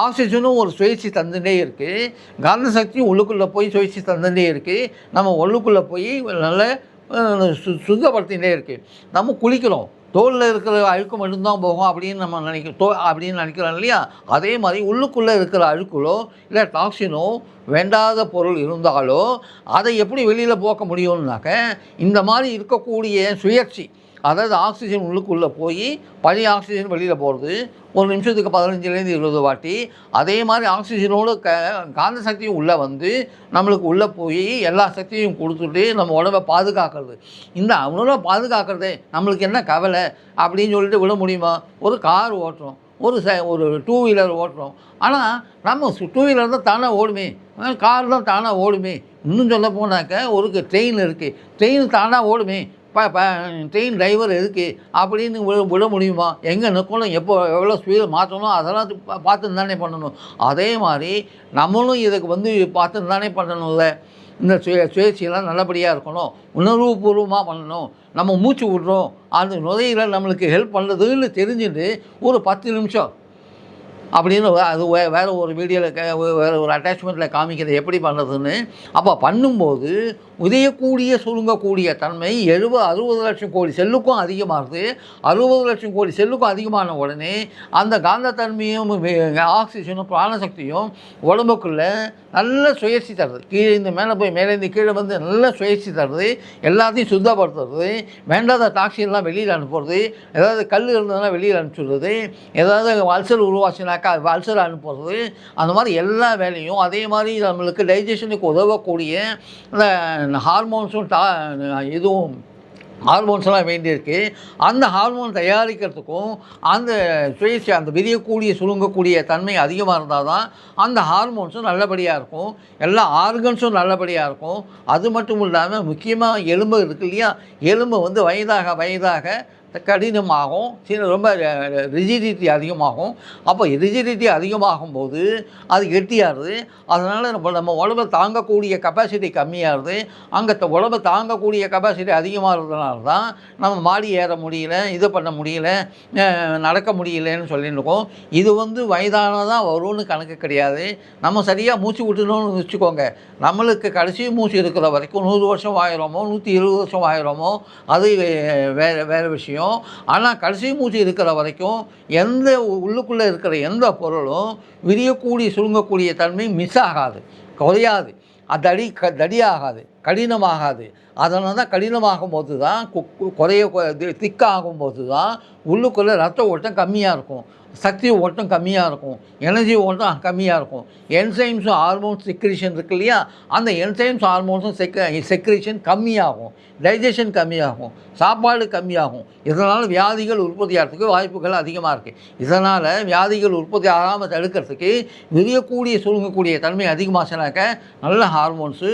ஆக்சிஜனும் ஒரு சுழற்சி தந்துட்டே இருக்குது, காந்த சக்தியும் உள்ளுக்குள்ளே போய் சுழற்சி தந்துட்டே இருக்குது. நம்ம உள்ளுக்குள்ளே போய் நல்லா சுத்தப்படுத்திகிட்டே இருக்குது. நம்ம குளிக்கிறோம், தோலில் இருக்கிற அழுக்கு மட்டும்தான் போகும் அப்படின்னு நம்ம நினைக்கிறோம் இல்லையா? அதே மாதிரி உள்ளுக்குள்ளே இருக்கிற அழுக்குலோ இல்லை டாக்ஸினோ வேண்டாத பொருள் இருந்தாலோ அதை எப்படி வெளியில் போக்க முடியும்னாக்க இந்த மாதிரி இருக்கக்கூடிய சுழற்சி, அதாவது ஆக்சிஜன் உள்ளுக்குள்ளே போய் பழைய ஆக்சிஜன் வெளியில் போகிறது ஒரு நிமிஷத்துக்கு 15லேருந்து 20 வாட்டி. அதே மாதிரி ஆக்சிஜனோடு காந்த சக்தியும் உள்ளே வந்து நம்மளுக்கு உள்ளே போய் எல்லா சக்தியும் கொடுத்துட்டு நம்ம உடம்பை பாதுகாக்கிறது. இந்த உடம்பை பாதுகாக்கிறதே நம்மளுக்கு என்ன கவலை அப்படின்னு சொல்லிட்டு விட முடியுமா? ஒரு கார் ஓட்டுறோம், ஒரு 2 வீலர் ஓட்டுறோம், ஆனால் நம்ம 2 வீலர் தான் தானாக ஓடுமே, கார் தான் தானாக ஓடுமே. இன்னும் சொல்ல போனாக்க ஒரு ட்ரெயின் இருக்குது, ட்ரெயின் தானாக ஓடுமே, ட்ரெயின் டிரைவர் எதுக்கு அப்படின்னு விட முடியுமா? எங்கே நிற்கணும், எவ்வளோ ஸ்பீடு மாற்றணும், அதெல்லாம் பார்த்து தானே பண்ணணும். அதே மாதிரி நம்மளும் இதுக்கு பார்த்து தானே பண்ணணும்ல. இந்த சுழற்சியெல்லாம் நல்லபடியாக இருக்கணும், உணர்வுபூர்வமாக பண்ணணும். நம்ம மூச்சு விட்றோம், அந்த நுரையீரல் நம்மளுக்கு ஹெல்ப் பண்ணுறதுன்னு தெரிஞ்சுட்டு ஒரு 10 நிமிஷம் அப்படின்னு அது வேறு ஒரு வீடியோவில் வேறு ஒரு அட்டாச்மெண்ட்டில் காமிக்கிறது எப்படி பண்ணுறதுன்னு. அப்போ பண்ணும்போது உதயக்கூடிய சுருங்கக்கூடிய தன்மை 60 லட்சம் கோடி செல்லுக்கும் அதிகமாகுது. 60 லட்சம் கோடி செல்லுக்கும் அதிகமான உடனே அந்த காந்தத்தன்மையும் ஆக்சிஜனும் பிராணசக்தியும் உடம்புக்குள்ளே நல்ல சுழற்சி தருது. கீழே இந்த மேலேருந்து கீழே வந்து நல்ல சுழற்சி தருது, எல்லாத்தையும் சுத்தப்படுத்துறது, வேண்டாத டாக்ஸின்லாம் வெளியில் அனுப்புறது, ஏதாவது கல் இருந்ததுன்னா வெளியில் அனுப்பிச்சுடுறது, ஏதாவது அல்சர் உருவாச்சுனாக்கா அல்சர் அனுப்புறது, அந்த மாதிரி எல்லா வேலையும். அதே மாதிரி நம்மளுக்கு டைஜஷனுக்கு உதவக்கூடிய ஹார்மோன்ஸும் இதுவும் ஹார்மோன்ஸ்லாம் வேண்டியிருக்கு. அந்த ஹார்மோன் தயாரிக்கிறதுக்கும் அந்த சுழற்சி அந்த விரியக்கூடிய சுருங்கக்கூடிய தன்மை அதிகமாக இருந்தால் தான் அந்த ஹார்மோன்ஸும் நல்லபடியாக இருக்கும், எல்லா ஆர்கன்ஸும் நல்லபடியாக இருக்கும். அது மட்டும் இல்லாமல் முக்கியமாக எலும்பு இருக்குது இல்லையா, எலும்பு வயதாக கடினமாகும், ரொம்ப ரிஜிடிட்டி அதிகமாகும். அப்போ ரிஜிடிட்டி அதிகமாகும் போது அது கெட்டியாகுது. அதனால் நம்ம உடம்பை தாங்கக்கூடிய கெப்பாசிட்டி கம்மியாகுது. அங்கே உடம்பை தாங்கக்கூடிய கெப்பாசிட்டி அதிகமாகிறதுனால தான் நம்ம மாடி ஏற முடியல, இது பண்ண முடியல, நடக்க முடியலன்னு சொல்லிட்டு இருக்கோம். இது வயதானதான் வரும்னு கணக்கு கிடையாது. நம்ம சரியாக மூச்சு விட்டுணும்னு வச்சுக்கோங்க, நம்மளுக்கு கடைசி மூச்சு இருக்கிற வரைக்கும் 100 வருஷம் ஆயிரமோ 120 வருஷம் ஆயிரமோ அது வேறு விஷயம். ஆனால் கடைசி மூச்சு இருக்கிற வரைக்கும் எந்த உள்ளுக்குள்ளே இருக்கிற எந்த பொருளும் விரியக்கூடிய சுருங்கக்கூடிய தன்மை மிஸ் ஆகாது, குறையாது, தடியாகாது. கடினமாகாது. அதனால தான் கடினமாகும் போது தான் குறைய திக்காகும் போது தான் உள்ளுக்குள்ளே ரத்த ஓட்டம் கம்மியாக இருக்கும், சக்தி ஓட்டம் கம்மியாக இருக்கும், எனர்ஜி ஓட்டம் கம்மியாக இருக்கும். என்சைம்ஸும் ஹார்மோன்ஸ் செக்ரீஷன் இருக்கு இல்லையா, அந்த என்சைம்ஸ் ஹார்மோன்ஸும் செக்ரீஷன் கம்மியாகும், டைஜஷன் கம்மியாகும், சாப்பாடு கம்மியாகும். இதனால் வியாதிகள் உற்பத்தி ஆகிறதுக்கு வாய்ப்புகள் அதிகமாக இருக்குது. இதனால் வியாதிகள் உற்பத்தி ஆகாமல் தடுக்கிறதுக்கு விரியக்கூடிய சுருங்கக்கூடிய தன்மை அதிகமாகனாக்க நல்ல ஹார்மோன்ஸு,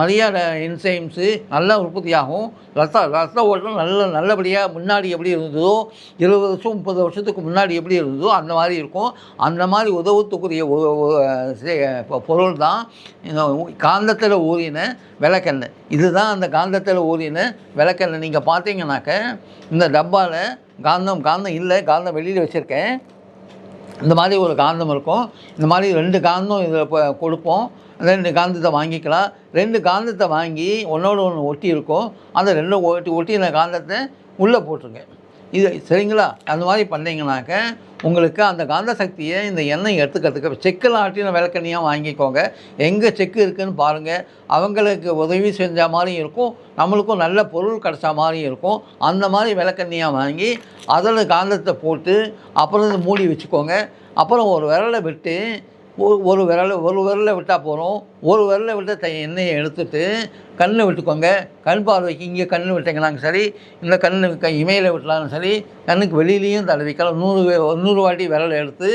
நிறையா என்சைம்ஸு நல்லா உற்பத்தி ஆகும். ரத்த ஓட்டம் நல்லபடியாக முன்னாடி எப்படி இருந்ததோ 20 வருஷம் 30 வருஷத்துக்கு முன்னாடி எப்படி இருந்ததோ அந்த மாதிரி இருக்கும். அந்த மாதிரி உதவுத்துக்குரிய பொருள் தான் காந்தத்தில் ஊறின விளக்கெண்ணெய். இதுதான் அந்த காந்தத்தில் ஊறின விளக்கெண்ணெய். நீங்கள் பார்த்தீங்கன்னாக்க இந்த டப்பாவில் காந்தம் இல்லை, காந்தம் வெளியில் வச்சுருக்கேன். இந்த மாதிரி ஒரு காந்தம் இருக்கும். இந்த மாதிரி 2 காந்தம் இதில் கொடுப்போம். 2 காந்தத்தை வாங்கிக்கலாம். 2 காந்தத்தை வாங்கி ஒன்றோடு ஒன்று ஒட்டி இருக்கும். அந்த 2 ஒட்டின காந்தத்தை உள்ளே போட்டுருங்க. இது சரிங்களா? அந்த மாதிரி பண்ணிங்கனாக்க உங்களுக்கு அந்த காந்த சக்தியை இந்த எண்ணெய் எடுத்துக்கிறதுக்கு செக்கில் ஆட்டின விளக்கெண்ணையாக வாங்கிக்கோங்க. எங்கே செக்கு இருக்குதுன்னு பாருங்கள். அவங்களுக்கு உதவி செஞ்ச மாதிரியும் இருக்கும், நம்மளுக்கும் நல்ல பொருள் கிடச்ச மாதிரியும் இருக்கும். அந்த மாதிரி விளக்கெண்ணையாக வாங்கி அதில் காந்தத்தை போட்டு அப்புறம் மூடி வச்சுக்கோங்க. அப்புறம் ஒரு விரலை விட்டு ஒரு விரலை விட்டால் போகிறோம். ஒரு விரலை விட்டு எண்ணெயை எடுத்துட்டு கண்ணில் விட்டுக்கோங்க. கண் பார்வைக்கு இங்கே கண்ணில் விட்டிங்கனாலும் சரி, இந்த இமையில் விட்டலாலும் சரி, கண்ணுக்கு வெளியிலையும் தடவிக்கலாம். 100 வாட்டி விரலை எடுத்து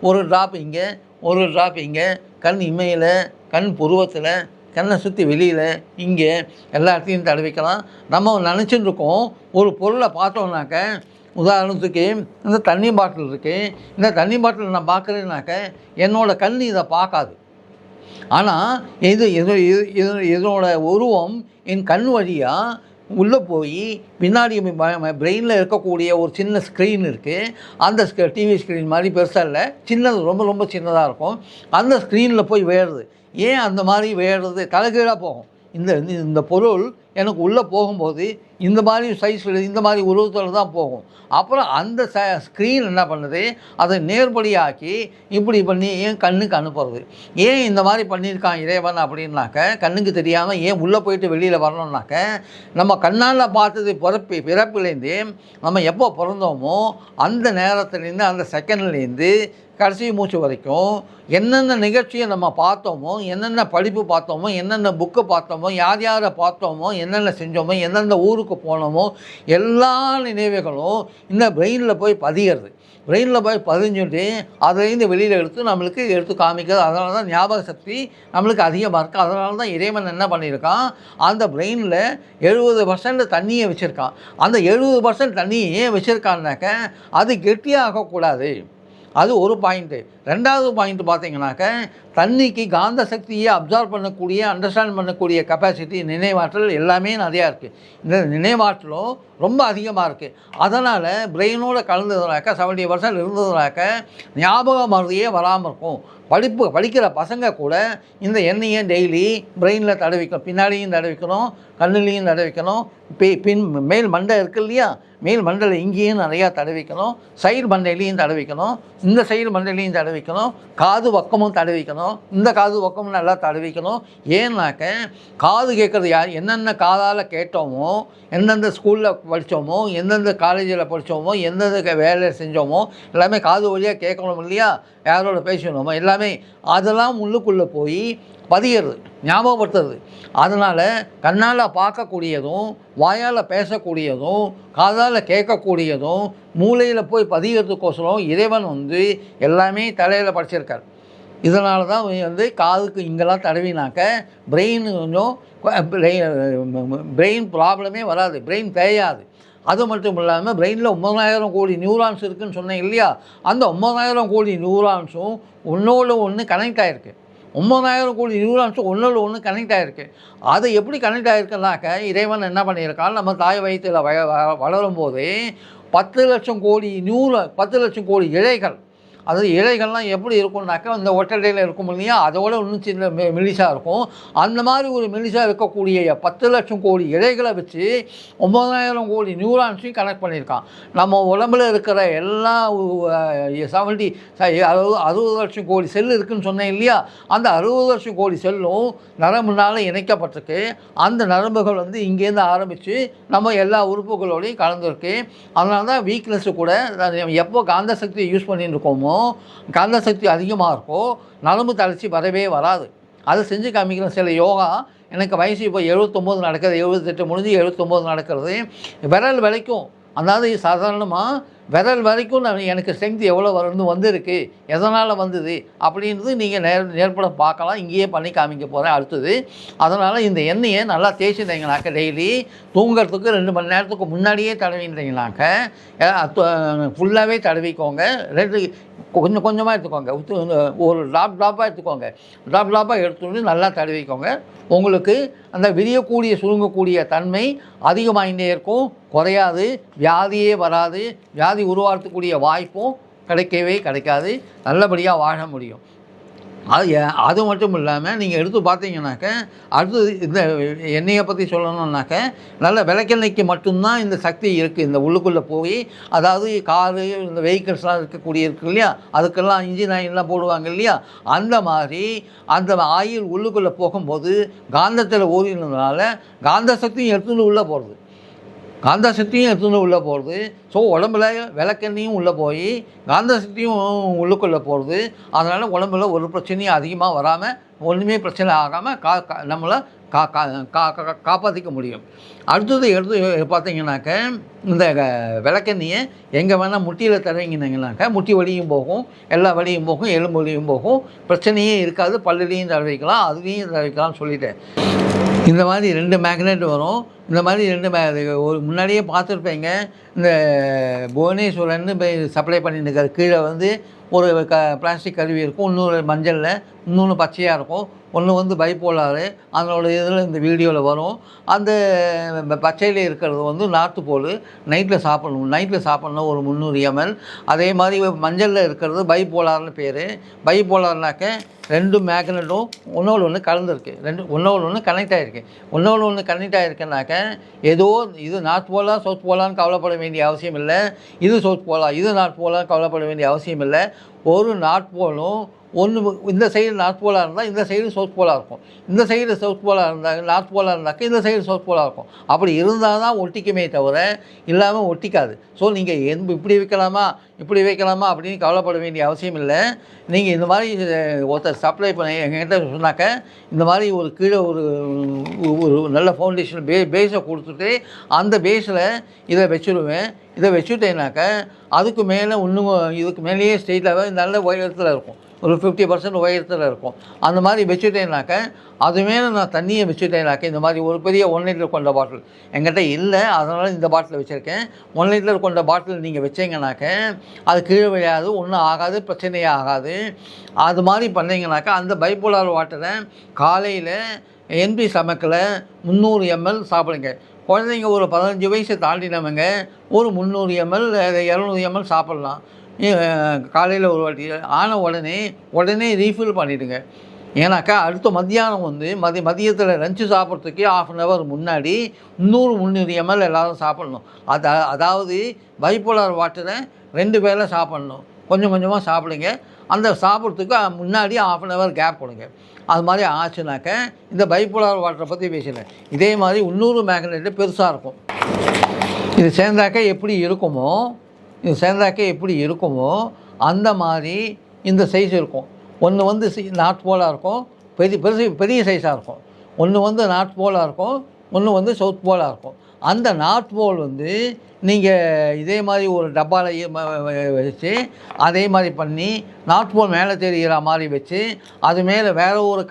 ஒரு ட்ராப் இங்கே, ஒரு ட்ராப் இங்கே, கண் இமையில், கண் புருவத்தில், கண்ணை சுற்றி வெளியில், இங்கே எல்லா இடத்தையும் தடவிக்கலாம். நம்ம நினச்சிட்டு இருக்கோம் ஒரு பொருளை பார்த்தோம்னாக்க, உதாரணத்துக்கு இந்த தண்ணி பாட்டில் இருக்குது. இந்த தண்ணி பாட்டில் நான் பார்க்குறேன்னாக்க என்னோடய கண் இதை பார்க்காது. ஆனால் இதனோட உருவம் என் கண் வழியாக உள்ளே போய் பின்னாடி பிரெயினில் இருக்கக்கூடிய ஒரு சின்ன ஸ்க்ரீன் இருக்குது. அந்த டிவி ஸ்க்ரீன் மாதிரி பெருசாக இல்லை, சின்னது, ரொம்ப ரொம்ப சின்னதாக இருக்கும். அந்த ஸ்க்ரீனில் போய் வேறுது. ஏன் அந்த மாதிரி வேறுறது? தலைகீழாக போகும். இந்த பொருள் எனக்கு உள்ளே போகும்போது இந்த மாதிரி சைஸில், இந்த மாதிரி உருவத்தில் தான் போகும். அப்புறம் அந்த ஸ்க்ரீன் என்ன பண்ணுது, அதை நேர்படியாக்கி இப்படி பண்ணி ஏன் கண்ணுக்கு அனுப்புறது. ஏன் இந்த மாதிரி பண்ணியிருக்கான் இறைவன் அப்படின்னாக்க, கண்ணுக்கு தெரியாமல் ஏன் உள்ளே போயிட்டு வெளியில் வரணும்னாக்க, நம்ம கண்ணால் பார்த்தது பிறப்புலேருந்து நம்ம எப்போ பிறந்தோமோ அந்த நேரத்துலேருந்து, அந்த செகண்ட்லேருந்து கடைசி மூச்சு வரைக்கும் என்னென்ன நிகழ்ச்சியை நம்ம பார்த்தோமோ, என்னென்ன படிப்பு பார்த்தோமோ, என்னென்ன புக்கு பார்த்தோமோ, யாரை பார்த்தோமோ, என்னென்ன செஞ்சோமோ, எந்தெந்த ஊருக்கு போனோமோ, எல்லா நினைவுகளும் இந்த பிரெயினில் போய் பதிகிறது. பிரெயினில் போய் பதிஞ்சுட்டு அதுலேருந்து வெளியில் எடுத்து காமிக்கிறது. அதனால தான் ஞாபக சக்தி நம்மளுக்கு அதிகமாக இருக்குது. அதனால தான் இறைவன் என்ன பண்ணியிருக்கான், அந்த பிரெயினில் 70% தண்ணியை வச்சுருக்கான். அந்த 70% தண்ணியை ஏன் வச்சுருக்கான்னாக்க, அது கெட்டியாகக்கூடாது. அது ஒரு பாயிண்ட்டு. 2வது பாயிண்ட் பார்த்தீங்கன்னாக்க, தண்ணிக்கு காந்த சக்தியை அப்சார்ப் பண்ணக்கூடிய, அண்டர்ஸ்டாண்ட் பண்ணக்கூடிய கெப்பாசிட்டி, நினைவாற்றல் எல்லாமே நிறையா இருக்குது. இந்த நினைவாற்றலும் ரொம்ப அதிகமாக இருக்குது. அதனால் பிரெயினோடு கலந்ததுனாக்க 70% இருந்ததுனாக்க ஞாபக மருதியே வராமல் இருக்கும். படிக்கிற பசங்க கூட இந்த எண்ணெயை டெய்லி பிரெயினில் தடவிக்கணும். பின்னாடியும் தடவிக்கணும், கண்ணுலேயும் தடவிக்கணும். மேல் மண்டை இருக்குது இல்லையா, மேல் மண்டையில் இங்கேயும் நிறையா தடவிக்கணும், சைடு மண்டையிலையும் தடவிக்கணும், இந்த சைடு மண்டையிலையும் தடவிக்கணும், காது பக்கமும் தடவிக்கணும், இந்த காது பக்கமும் நல்லா தடவிக்கணும். ஏன்னாக்க காது கேட்குறது என்னென்ன காதால் கேட்டோமோ, எந்தெந்த ஸ்கூலில் படித்தோமோ, எந்தெந்த காலேஜில் படித்தோமோ, எந்தெந்த வேலை செஞ்சோமோ எல்லாமே காது வழியாக கேட்கணும் இல்லையா, யாரோட பேசணுமோ எல்லாமே அதெல்லாம் உள்ளுக்குள்ளே போய் பதிகிறது, ஞாபகப்படுத்துறது. அதனால் கண்ணால் பார்க்கக்கூடியதும், வாயால் பேசக்கூடியதும், காதால் கேட்கக்கூடியதும் மூளையில் போய் பதிகிறதுக்கோசரம் இறைவன் எல்லாமே தலையில் படிச்சிருக்கார். இதனால தான் காதுக்கு இங்கெல்லாம் தடவினாக்க பிரெயின் பிரெயின் ப்ராப்ளமே வராது, பிரெயின் தேயாது. அது மட்டும் இல்லாமல் பிரெயினில் 9,000 கோடி நியூரான்ஸ் இருக்குதுன்னு சொன்னேன் இல்லையா, அந்த 9,000 கோடி நியூரான்ஸும் ஒன்றோடு ஒன்று கனெக்ட் ஆகிருக்கு. 9,000 கோடி நியூரான்ஸும் ஒன்றோடு ஒன்று கனெக்ட் ஆகிருக்கு. அது எப்படி கனெக்ட் ஆகிருக்குனாக்க, இறைவன் என்ன பண்ணியிருக்கான், நம்ம தாய் வயிற்றில் வளரும் போதே 10 லட்சம் கோடி இழைகள், அதாவது இலைகள்லாம் எப்படி இருக்கும்னாக்கா இந்த ஒட்டடையில் இருக்கும் இல்லையா, அதோட இன்னும் சின்ன மெலிசாக இருக்கும். அந்த மாதிரி ஒரு மெலிசாக இருக்கக்கூடிய 10 லட்சம் கோடி இலைகளை வச்சு 9,000 கோடி நியூரான்ஸையும் கனெக்ட் பண்ணியிருக்கான். நம்ம உடம்புல இருக்கிற எல்லா 60 லட்சம் கோடி செல் இருக்குதுன்னு சொன்னேன் இல்லையா, அந்த 60 லட்சம் கோடி செல்லும் நரம்புனால இணைக்கப்பட்டிருக்கு. அந்த நரம்புகள் வந்து இங்கேருந்து ஆரம்பித்து நம்ம எல்லா உறுப்புகளோடையும் கலந்துருக்கு. அதனால தான் வீக்னஸ்ஸு கூட எப்போ காந்த சக்தியை யூஸ் பண்ணிட்டு இருக்கோமோ, காந்த சக்தி அதிகமாக இருக்கும், நரம்பு தளர்ச்சி வரவே வராது. அதை செஞ்சு காமிக்கிற சில யோகா. எனக்கு வயசு இப்போ 79 நடக்கிறது, 78 முடிஞ்சு 79 நடக்கிறது. விரல் வரைக்கும், அதாவது சாதாரணமாக விரல் வரைக்கும் எனக்கு ஸ்ட்ரென்த் எவ்வளோ வந்திருக்கு, எதனால் வந்தது அப்படின்றது நீங்கள் நேர்பட பார்க்கலாம். இங்கேயே பண்ணி காமிக்க போகிறேன் அடுத்தது. அதனால் இந்த எண்ணெயை நல்லா தேய்ச்சிட்டிங்கனாக்க டெய்லி தூங்குறதுக்கு 2 மணி நேரத்துக்கு முன்னாடியே தடவின்றீங்கனாக்க ஃபுல்லாகவே தடவிக்கோங்க. கொஞ்சம் கொஞ்சமாக எடுத்துக்கோங்க, ஒரு ட்ராப்பாக எடுத்துக்கோங்க. ட்ராப்பாக எடுத்துட்டு நல்லா தடவிக்கோங்க. உங்களுக்கு அந்த விரியக்கூடிய சுருங்கக்கூடிய தன்மை அதிகமாகிட்டே இருக்கும், குறையாது. வியாதியே வராது, வியாதி உருவாக்கக்கூடிய வாய்ப்பும் கிடைக்காது. நல்லபடியாக வாழ முடியும். அது மட்டும் இல்லாமல் நீங்கள் எடுத்து பார்த்தீங்கன்னாக்க அடுத்தது இந்த எண்ணெயை பற்றி சொல்லணுன்னாக்க நல்ல விளக்கெண்ணெய்க்கு மட்டும்தான் இந்த சக்தி இருக்குது. இந்த உள்ளுக்குள்ளே போய், அதாவது காரு இந்த வெஹிக்கிள்ஸ்லாம் இருக்கக்கூடிய இருக்குது இல்லையா, அதுக்கெல்லாம் இன்ஜின் ஆயிலெலாம் போடுவாங்க இல்லையா, அந்த மாதிரி அந்த ஆயில் உள்ளுக்குள்ளே போகும்போது காந்தத்தில் ஓடினதுனால காந்த சக்தியும் எடுத்துன்னு உள்ளே போகிறது, காந்த சக்தியும் எடுத்துன்னு உள்ளே போகிறது. ஸோ உடம்புல விளக்கெண்ணையும் உள்ளே போய் காந்த சக்தியும் உள்ளுக்குள்ளே போகிறது. அதனால் உடம்புல ஒரு பிரச்சனையும் அதிகமாக வராமல், ஒன்றுமே பிரச்சனை ஆகாமல் நம்மளை காப்பாற்றிக்க முடியும். அடுத்தது எடுத்து பார்த்தீங்கன்னாக்க இந்த விளக்கெண்ணியை எங்கே வேணால் முட்டியில் தடவிங்கன்னாக்க முட்டி வலியும் போகும், எல்லா வலியும் போகும், எலும்பு வலியும் போகும், பிரச்சனையே இருக்காது. பல்லுலையும் தடவிக்கலாம், அதுலேயும் தடவிக்கலாம்னு சொல்லிட்டேன். இந்த மாதிரி 2 மேக்னெட் வரும். இந்த மாதிரி 2 ஒரு முன்னாடியே பார்த்துருப்பேங்க. இந்த புவனேஸ்வரன் சப்ளை பண்ணிட்டு இருக்காரு. கீழே வந்து ஒரு பிளாஸ்டிக் கருவி இருக்கும், இன்னொரு மஞ்சளில், இன்னொன்று பச்சையாக இருக்கும், ஒன்று வந்து பைப்போலாரு. அதனோட இதில் இந்த வீடியோவில் வரும். அந்த பச்சையில் இருக்கிறது வந்து நார்த்து போல் நைட்டில் சாப்பிடணும் ஒரு 300 ml. அதே மாதிரி மஞ்சளில் இருக்கிறது பைப்போலார்னு பேர். பைப்போலார்னாக்க 2 மேக்னெட்டும் ஒன்று கலந்துருக்கு, ஒன்று கனெக்ட் ஆகிருக்கு. ஒன்று கனெக்ட் ஆகிருக்குனாக்க ஏதோ இது நார்த் போலா சவுத் போலான்னு கவலைப்பட வேண்டிய அவசியம் இல்லை, இது சவுத் போலா இது நார்த் போலான்னு கவலைப்பட வேண்டிய அவசியம் இல்லை. ஒரு நார்த் போலும் ஒன்று, இந்த சைடு நார்த் போலாக இருந்தால் இந்த சைடு சவுத் போலாக இருக்கும், இந்த சைடு சவுத் போலாக இருந்தால் நார்த் போலாக இருந்தாக்க இந்த சைடு சவுத் போலாக இருக்கும். அப்படி இருந்தால் தான் ஒட்டிக்குமே தவிர இல்லாமல் ஒட்டிக்காது. ஸோ நீங்கள் இப்படி வைக்கலாமா அப்படின்னு கவலைப்பட வேண்டிய அவசியம் இல்லை. நீங்கள் இந்த மாதிரி ஒருத்தர் சப்ளை பண்ணி எங்ககிட்ட சொன்னாக்க இந்த மாதிரி ஒரு கீழே ஒரு நல்ல ஃபவுண்டேஷன் பேஸை கொடுத்துட்டு அந்த பேஸில் இதை வச்சுருவேன். இதை வச்சுட்டேனாக்க அதுக்கு மேலே இன்னும் இதுக்கு மேலேயே ஸ்ட்ரெயிட்டாகவே நல்ல உயரத்தில் இருக்கும், ஒரு 50% உயரத்தில் இருக்கும். அந்த மாதிரி வச்சுட்டேனாக்க அது மேலே நான் தண்ணியை வச்சுட்டேனாக்க இந்த மாதிரி ஒரு பெரிய 1 லிட்டர் கொண்ட பாட்டில் என்கிட்ட இல்லை, அதனால் இந்த பாட்டில் வச்சுருக்கேன். 1 லிட்டர் கொண்ட பாட்டில் நீங்கள் வச்சிங்கனாக்க அது கீழே விளையாது, ஒன்றும் ஆகாது, பிரச்சனையே ஆகாது. அது மாதிரி பண்ணிங்கனாக்கா அந்த பைப்போலார் வாட்டரை காலையில் எம்பி ஸ்டமக்கில் 300 ml சாப்பிடுங்க. குழந்தைங்க ஒரு 15 வயசு தாண்டினவங்க ஒரு 300 ml 200 ml சாப்பிட்லாம். காலையில் ஒரு வாட்டி ஆன உடனே ரீஃபில் பண்ணிவிடுங்க. ஏன்னாக்கா அடுத்த மத்தியானம் வந்து மதியத்தில் லஞ்சு சாப்பிட்றதுக்கு 1/2 hour முன்னாடி 300 ml எல்லோரும் சாப்பிட்ணும். அதாவது பைப்போலார் வாட்டரை 2 வேளை சாப்பிட்ணும். கொஞ்சம் கொஞ்சமாக சாப்பிடுங்க. அந்த சாப்பிட்றதுக்கு முன்னாடி 1/2 hour கேப் கொடுங்க. அது மாதிரி ஆச்சுனாக்க இந்த பைப்போலார் வாட்டரை பற்றி பேசினேன். இதே மாதிரி 300 மேக்னெட்டு பெருசாக இருக்கும். இது சேர்ந்தாக்க எப்படி இருக்குமோ அந்த மாதிரி இந்த சைஸ் இருக்கும். ஒன்று வந்து நார்த் போலாக இருக்கும், பெரிய சைஸாக இருக்கும். ஒன்று வந்து நார்த் போலாக இருக்கும், ஒன்று வந்து சவுத் போலாக இருக்கும். அந்த நார்த் போல் வந்து நீங்கள் இதே மாதிரி ஒரு டப்பாவில் வச்சு அதே மாதிரி பண்ணி நார்த் போல் மேலே தெரிகிற மாதிரி வச்சு அது மேலே வேறு ஒரு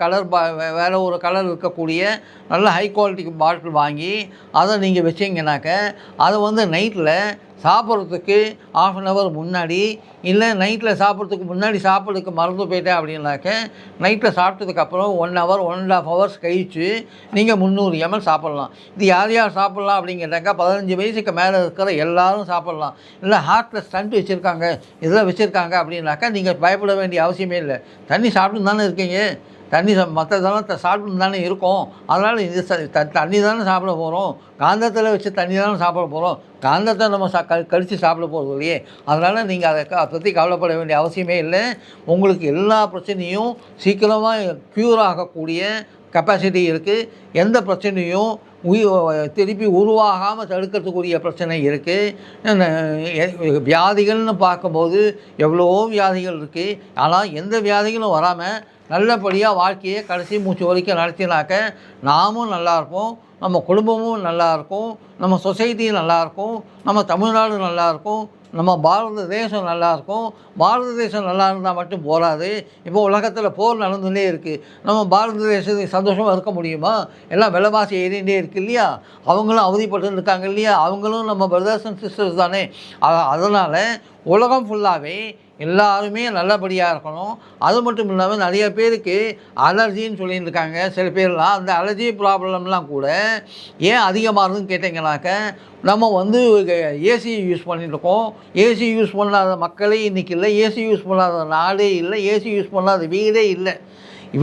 கலர் இருக்கக்கூடிய நல்ல ஹை குவாலிட்டி பாட்டில் வாங்கி அதை நீங்கள் வச்சிங்கனாக்க அதை வந்து நைட்டில் சாப்பிட்றதுக்கு 1/2 hour முன்னாடி, இல்லை நைட்டில் சாப்பிட்றதுக்கு முன்னாடி சாப்பிட்றதுக்கு மறந்து போயிட்டேன் அப்படின்னாக்க நைட்டில் சாப்பிட்டதுக்கப்புறம் 1 hour 1.5 hours கழித்து நீங்கள் 300 ml சாப்பிட்லாம். இது யார் சாப்பிட்லாம் அப்படின்னு கேட்டாக்கா 15 வயசுக்கு மேலே இருக்கிற இருக்கிற எல்லாரும் சாப்பிட்லாம். இல்லை ஹார்ட்டில் ஸ்டண்ட் வச்சுருக்காங்க, இதெல்லாம் வச்சுருக்காங்க அப்படின்னாக்கா நீங்கள் பயப்பட வேண்டிய அவசியமே இல்லை. தண்ணி சாப்பிட்டு தானே இருக்கீங்க, தண்ணி மற்றதெல்லாம் சாப்பிட்டு தானே இருக்கும். அதனால் இது தண்ணி தானே சாப்பிட போகிறோம், காந்தத்தில் வச்சு தண்ணி தானே சாப்பிட போகிறோம், காந்தத்தை நம்ம கழித்து சாப்பிட போகிறது இல்லையே. அதனால் நீங்கள் அதை பற்றி கவலைப்பட வேண்டிய அவசியமே இல்லை. உங்களுக்கு எல்லா பிரச்சனையும் சீக்கிரமாக க்யூர் ஆகக்கூடிய கெப்பாசிட்டி இருக்குது. எந்த பிரச்சனையும் திருப்பி உருவாகாமல் தடுக்கிறதுக்குரிய பிரச்சனை இருக்குது. வியாதிகள்னு பார்க்கும்போது எவ்வளவோ வியாதிகள் இருக்குது. ஆனால் எந்த வியாதிகளும் வராமல் நல்லபடியாக வாழ்க்கையை கடைசி மூச்சு வரைக்கும் நடத்தினாக்க நாமும் நல்லாயிருப்போம், நம்ம குடும்பமும் நல்லாயிருக்கும், நம்ம சொசைட்டியும் நல்லாயிருக்கும், நம்ம தமிழ்நாடு நல்லாயிருக்கும், நம்ம பாரத தேசம் நல்லாயிருக்கும். பாரத தேசம் நல்லா இருந்தால் மட்டும் போகாது. இப்போ உலகத்தில் போர் நடந்துகிட்டே இருக்குது. நம்ம பாரத தேசத்துக்கு சந்தோஷமாக இருக்க முடியுமா? எல்லாம் விலைவாசி ஏறிகிட்டே இருக்குது இல்லையா? அவங்களும் அவதிப்பட்டு இருக்காங்க இல்லையா? அவங்களும் நம்ம பிரதர்ஸ் அண்ட் சிஸ்டர்ஸ் தானே. அதனால் உலகம் ஃபுல்லாகவே எல்லாருமே நல்லபடியாக இருக்கணும். அது மட்டும் இல்லாமல் நிறைய பேருக்கு அலர்ஜின்னு சொல்லிட்டு இருக்காங்க. சில பேர்லாம் அந்த அலர்ஜி ப்ராப்ளம்லாம் கூட ஏன் அதிகமாகுதுன்னு கேட்டிங்கனாக்க, நம்ம வந்து ஏசி யூஸ் பண்ணிட்டுருக்கோம். ஏசி யூஸ் பண்ணாத மக்களே இன்றைக்கி இல்லை, ஏசி யூஸ் பண்ணாத நாடே இல்லை, ஏசி யூஸ் பண்ணாத வீடே இல்லை.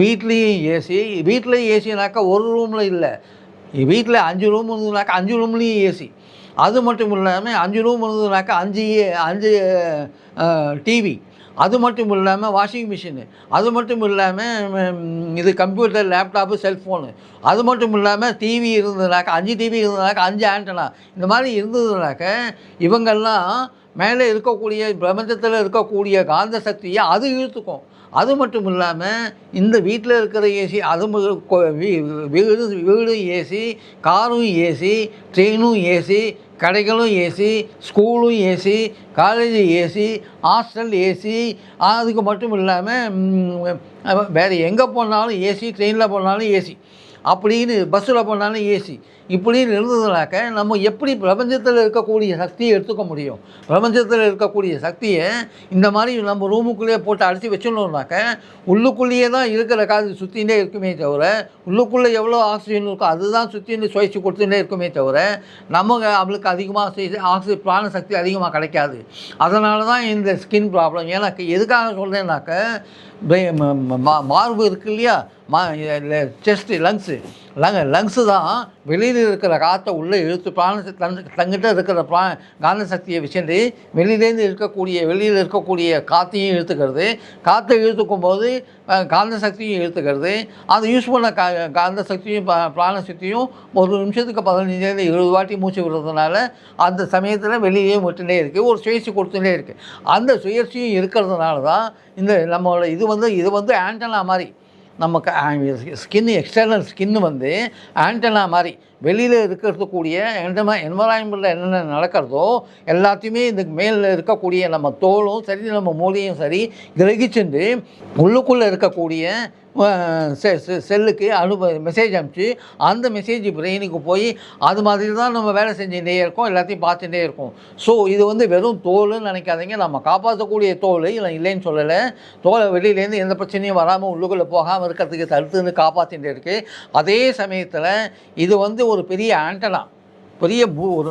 வீட்லேயும் ஏசி, வீட்டிலையும் ஏசினாக்கா ஒரு ரூமில் இல்லை, வீட்டில் 5 ரூம் இருந்ததுனாக்கா 5 ரூம்லேயும் ஏசி. அது மட்டும் இல்லாமல் 5 ரூம் இருந்ததுனாக்கா 5 டிவி. அது மட்டும் இல்லாமல் வாஷிங் மிஷினு. அது மட்டும் இல்லாமல் இது கம்ப்யூட்டர், லேப்டாப்பு, செல்ஃபோனு. அது மட்டும் இல்லாமல் டிவி இருந்ததுனாக்கா 5 டிவி இருந்ததுனாக்கா 5 ஆண்டனா. இந்த மாதிரி இருந்ததுனாக்க இவங்கெல்லாம் மேலே இருக்கக்கூடிய பிரபஞ்சத்தில் இருக்கக்கூடிய காந்த சக்தியை அது இழுத்துக்கும். அது மட்டும் இல்லாமல் இந்த வீட்டில் இருக்கிற ஏசி, அது வீடும் ஏசி, காரும் ஏசி, ட்ரெயினும் ஏசி, கடைகளும் ஏசி, ஸ்கூலும் AC, college AC, hostel AC. அதுக்கு மட்டும் இல்லாமல் வேறு எங்கே போனாலும் ஏசி, ட்ரெயினில் போனாலும் ஏசி, அப்படின்னு பஸ்ஸில் போனாலும் ஏசி. இப்படின்னு இருந்ததுனாக்க நம்ம எப்படி பிரபஞ்சத்தில் இருக்கக்கூடிய சக்தியை எடுத்துக்க முடியும்? பிரபஞ்சத்தில் இருக்கக்கூடிய சக்தியை இந்த மாதிரி நம்ம ரூமுக்குள்ளேயே போட்டு அடித்து வச்சிடணுன்னாக்க உள்ளுக்குள்ளேயே தான் இருக்கிற காது சுற்றிகிட்டே இருக்குமே தவிர, உள்ளுக்குள்ளே எவ்வளோ ஆக்சிஜன் இருக்கோ அதுதான் சுற்றின்னு சுவைச்சு கொடுத்துட்டே இருக்குமே தவிர, அவளுக்கு அதிகமாக பிராண சக்தி அதிகமாக கிடைக்காது. அதனால தான் இந்த ஸ்கின் ப்ராப்ளம். எனக்கு எதுக்காக சொல்கிறேன்னாக்க, மார்பு இருக்கு இல்லையா, செஸ்ட்டு, லங்ஸு தான் வெளியில் இருக்கிற காற்றை உள்ளே இழுத்து தங்கிட்ட இருக்கிற காந்த சக்தியை வச்சுட்டு வெளியில் இருக்கக்கூடிய காற்றையும் இழுத்துக்கிறது. காற்றை இழுத்துக்கும் போது காந்த சக்தியும் இழுத்துக்கிறது. அது யூஸ் பண்ண காந்த சக்தியும் பிராண சக்தியும் ஒரு நிமிஷத்துக்கு 15-20 வாட்டி மூச்சு விடுறதுனால அந்த சமயத்தில் வெளியிலேயும் விட்டுட்டே இருக்குது, ஒரு சுயற்சி கொடுத்துட்டே இருக்குது. அந்த சுயற்சியும் இருக்கிறதுனால தான் இந்த நம்மளோட இது வந்து ஆண்டனா மாதிரி. நமக்கு ஸ்கின்னு, எக்ஸ்டர்னல் ஸ்கின்னு வந்து ஆண்டனா மாதிரி வெளியில் இருக்கிறதுக்கூடிய என்வரான்மெண்ட்டில் என்னென்ன நடக்கிறதோ எல்லாத்தையுமே இந்த மேலில் இருக்கக்கூடிய நம்ம தோலும் சரி, நம்ம மூளையும் சரி கிரகிச்சுட்டு உள்ளுக்குள்ளே இருக்கக்கூடிய செல்லுக்கு மெசேஜ் அனுப்பிச்சு அந்த மெசேஜ் பிரெயினுக்கு போய் அது மாதிரி தான் நம்ம வேலை செஞ்சுட்டே இருக்கோம், எல்லாத்தையும் பார்த்துட்டே இருக்கோம். ஸோ இது வந்து வெறும் தோல்னு நினைக்காதீங்க. நம்ம காப்பாற்றக்கூடிய தோல் இல்லைன்னு சொல்லலை. தோலை வெளியிலேருந்து எந்த பிரச்சனையும் வராமல் உள்ளுக்குள்ளே போகாமல் இருக்கிறதுக்கு தடுத்துன்னு காப்பாற்றிகிட்டே இருக்குது. அதே சமயத்தில் இது வந்து ஒரு பெரிய ஆண்டனா, ஒரு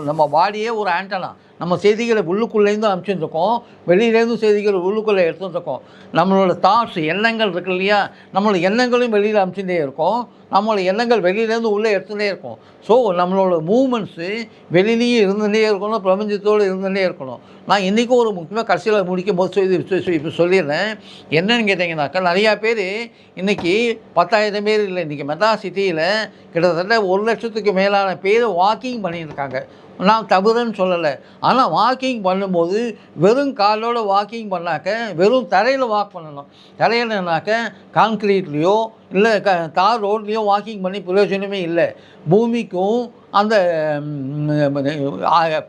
நம்ம பாடியே ஒரு ஆண்டனா. நம்ம செய்திகளை உள்ளுக்குள்ளேருந்து அனுப்பிச்சுருக்கோம், வெளியிலேருந்து செய்திகள் உள்ளுக்குள்ளே எடுத்துருக்கோம். நம்மளோட தாட்ஸ், எண்ணங்கள் இருக்கு இல்லையா, நம்மளோட எண்ணங்களையும் வெளியில் அனுப்பிச்சுட்டே இருக்கோம், நம்மளோட எண்ணங்கள் வெளியிலேருந்து உள்ளே எடுத்துகிட்டே இருக்கும். ஸோ நம்மளோட மூமெண்ட்ஸு வெளியிலையும் இருந்துகிட்டே இருக்கணும், பிரபஞ்சத்தோடு இருந்துகிட்டே இருக்கணும். நான் இன்றைக்கும் ஒரு முக்கியமாக கடைசியில் முடிக்கும் போது இப்போ சொல்லிடுறேன். என்னென்னு கேட்டிங்கனாக்கா, நிறையா பேர் இன்றைக்கி 10,000 பேர் இல்லை, இன்றைக்கி மெட்ராஸ் சிட்டியில் கிட்டத்தட்ட 1 லட்சத்துக்கு மேலான பேர் வாக்கிங் பண்ணியிருக்காங்க. நான் தவறுன்னு சொல்லலை. ஆனால் வாக்கிங் பண்ணும்போது வெறும் காலோட வாக்கிங் பண்ணாக்க வெறும் தரையில் வாக் பண்ணணும். தரையில்னாக்க கான்க்ரீட்லேயோ இல்லை தார் ரோட்லேயோ வாக்கிங் பண்ணி பிரயோஜனமே இல்லை. பூமிக்கும் அந்த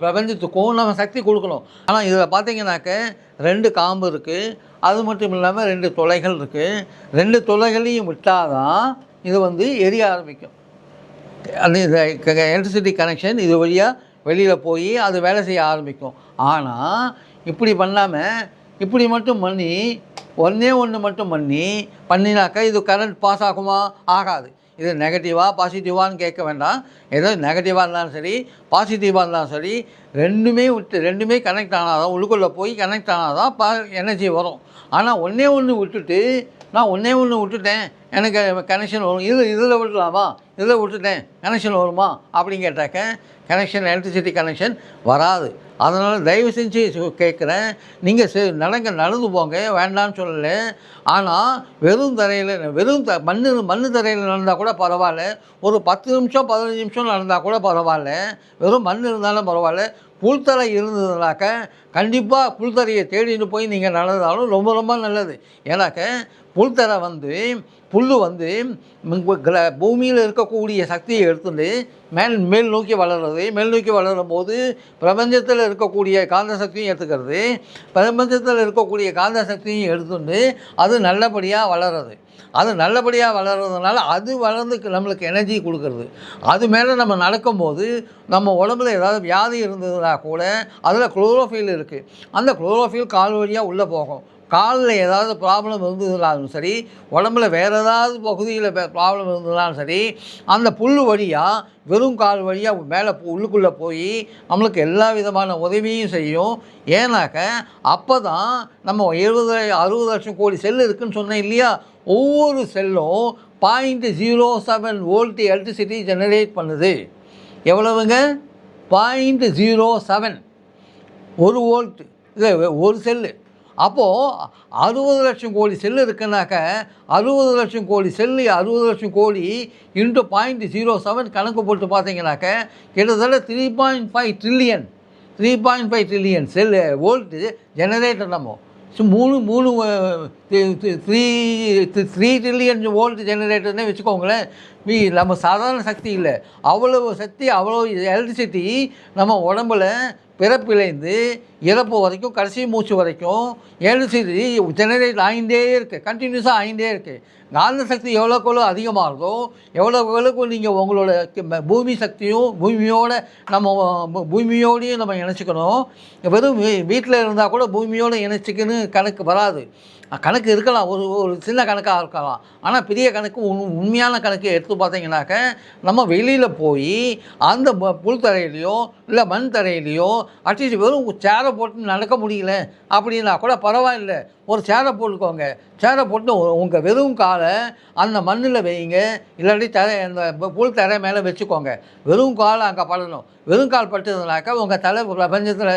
பிரபஞ்சத்துக்கும் நம்ம சக்தி கொடுக்கணும். ஆனால் இதில் பார்த்திங்கனாக்க 2 காம்பு இருக்குது, அது மட்டும் இல்லாமல் 2 துளைகள் இருக்குது. 2 துளைகளையும் விட்டால் தான் இது வந்து எரிய ஆரம்பிக்கும். அந்த எலக்ட்ரிசிட்டி கனெக்ஷன் இது வழியாக வெளியில் போய் அது வேலை செய்ய ஆரம்பிக்கும். ஆனால் இப்படி பண்ணாமல் இப்படி மட்டும் பண்ணி ஒன்று மட்டும் பண்ணினாக்கா இது கரண்ட் பாஸ் ஆகுமா? ஆகாது. இது நெகட்டிவாக பாசிட்டிவான்னு கேட்க வேண்டாம். ஏதோ நெகட்டிவாக இருந்தாலும் சரி பாசிட்டிவாக இருந்தாலும் சரி ரெண்டுமே கனெக்ட் ஆனால் தான், உள்ளுக்குள்ளே போய் கனெக்ட் ஆனால் தான் எனர்ஜி வரும். ஆனால் ஒன்று விட்டுட்டு நான் ஒன்று விட்டுட்டேன் எனக்கு கனெக்ஷன் வரும், இதில் விட்டுலாமா, இதில் விட்டுட்டேன் கனெக்ஷன் வருமா அப்படின்னு கேட்டாக்க கனெக்ஷன் எலக்ட்ரிசிட்டி கனெக்ஷன் வராது. அதனால் தயவு செஞ்சு கேட்குறேன், நீங்கள் நடந்து போங்க, வேண்டான்னு சொல்லலை. ஆனால் வெறும் தரையில் மண்ணு தரையில் நடந்தால் கூட பரவாயில்ல, ஒரு 10 நிமிஷம் 15 நிமிஷம் நடந்தால் கூட பரவாயில்ல, வெறும் மண் இருந்தாலும் பரவாயில்ல. புல்தரை இருந்ததுனாக்க கண்டிப்பாக புல்தரையை தேடிட்டு போய் நீங்கள் நடந்தாலும் ரொம்ப ரொம்ப நல்லது. ஏன்னாக்க புல்தரை புல் பூமியில் இருக்கக்கூடிய சக்தியை எடுத்துட்டு மேல் நோக்கி வளர்றது. மேல் நோக்கி வளரும் போது பிரபஞ்சத்தில் இருக்கக்கூடிய காந்த சக்தியும் எடுத்துக்கிறது, பிரபஞ்சத்தில் இருக்கக்கூடிய காந்த சக்தியும் எடுத்துட்டு அது நல்லபடியாக வளர்றது. அது நல்லபடியாக வளர்கிறதுனால அது வளர்ந்து நம்மளுக்கு எனர்ஜி கொடுக்குறது. அது மேலே நம்ம நடக்கும்போது நம்ம உடம்புல ஏதாவது வியாதி இருந்ததுனா கூட அதில் குளோரோஃபில் இருக்குது. அந்த குளோரோஃபில் கால் வழியாக உள்ளே போகும். காலில் ஏதாவது ப்ராப்ளம் இருந்ததுனாலும் சரி, உடம்புல வேறு ஏதாவது பகுதியில் ப்ராப்ளம் இருந்ததுனாலும் சரி, அந்த புல் வழியாக வெறும் கால் வழியாக மேலே உள்ளுக்குள்ளே போய் நம்மளுக்கு எல்லா விதமான உதவியும் செய்யும். ஏன்னாக்க அப்போ தான் நம்ம 60 லட்சம் கோடி செல் இருக்குதுன்னு சொன்னேன் இல்லையா, ஒவ்வொரு செல்லும் 0.07 வோல்ட் எலக்ட்ரிசிட்டி ஜெனரேட் பண்ணுது. எவ்வளவுங்க? 0.07 1 வோல்ட், இல்லை ஒரு செல்லு. அப்போது 60 லட்சம் கோடி செல் இருக்குன்னாக்க 60 லட்சம் கோடி செல்லு 60 லட்சம் கோடி இன்ட்டு 0.07 கணக்கு போட்டு பார்த்தீங்கன்னாக்க கிட்டத்தட்ட 3.5 ட்ரில்லியன் செல் வோல்ட்டு ஜெனரேட்டர் நம்ம 3 ட்ரில்லியன் வோல்ட் ஜெனரேட்டர்னே வச்சுக்கோங்களேன். நம்ம சாதாரண சக்தி இல்லை, அவ்வளவு சக்தி, அவ்வளோ எலக்ட்ரிசிட்டி நம்ம உடம்புல பிறப்பிலேருந்து இறப்பு வரைக்கும் கடைசி மூச்சு வரைக்கும் எலக்ட்ரிசிட்டி ஜெனரேட் ஆகிட்டே இருக்குது, கண்டினியூஸாக ஆகிட்டே இருக்குது. காந்த சக்தி எவ்வளோக்கு அதிகமாக இருக்கோ எவ்வளோக்கு நீங்கள் உங்களோட பூமி சக்தியும் பூமியோடையும் நம்ம இணைச்சிக்கணும். வெறும் வீட்டில் இருந்தால் கூட பூமியோடு இணைச்சிக்கின்னு கணக்கு வராது. கணக்கு இருக்கலாம், ஒரு சின்ன கணக்காக இருக்கலாம். ஆனால் பெரிய கணக்கு உண்மையான கணக்கு எடுத்து பார்த்தீங்கன்னாக்க நம்ம வெளியில் போய் அந்த புல் தரையிலையோ இல்லை மண் தரையிலையோ அட்லீஸ்ட் வெறும் சேரை போட்டு நடக்க முடியல அப்படின்னா கூட பரவாயில்லை, ஒரு சேரை போட்டுக்கோங்க. சேரை போட்டு உங்கள் வெறும் காலை அந்த மண்ணில் வைங்க, இல்லாட்டி அந்த புல் தரை மேலே வச்சுக்கோங்க. வெறும் காலை அங்கே படணும். வெறும் கால் பட்டதுனாக்கா உங்கள் தலை பிரபஞ்சத்தில்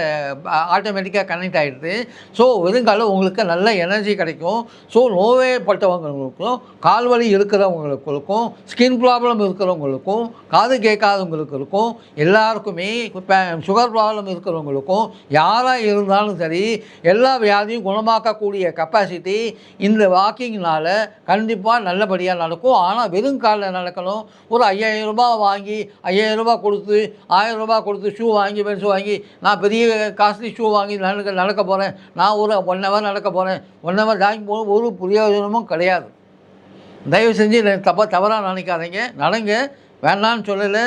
ஆட்டோமேட்டிக்காக கனெக்ட் ஆகிடுது. ஸோ வெறுங்காலில் உங்களுக்கு நல்ல எனர்ஜி கிடைக்கும். ஸோ நோய்பட்டவங்களுக்கும், கால் வலி இருக்கிறவங்களுக்கும், ஸ்கின் ப்ராப்ளம் இருக்கிறவங்களுக்கும், காது கேட்காதவங்களுக்கும், எல்லாருக்குமே சுகர் ப்ராப்ளம் இருக்கிறவங்களுக்கும், யாராக இருந்தாலும் சரி எல்லா வியாதியும் குணமாக்கக்கூடிய கெப்பாசிட்டி இந்த வாக்கிங்னால் கண்டிப்பாக நல்லபடியாக நடக்கும். ஆனால் வெறும் காலில் நடக்கணும். ஒரு 5000 ரூபாய் வாங்கி 5000 ரூபாய் கொடுத்து 1000 ரூபாய் கொடுத்து ஷூ வாங்கி பெருசு வாங்கி நான் பெரிய காஸ்ட்லி ஷூ வாங்கி நடக்க போகிறேன், நான் ஒரு 1 ஹவர் நடக்க போகிறேன், 1 ஹவர் ஜாகிங் போகணும், ஒரு பிரயோஜனமும் கிடையாது. தயவு செஞ்சு தவறாக நினைக்காதீங்க, நடங்க, வேண்டான்னு சொல்லலை.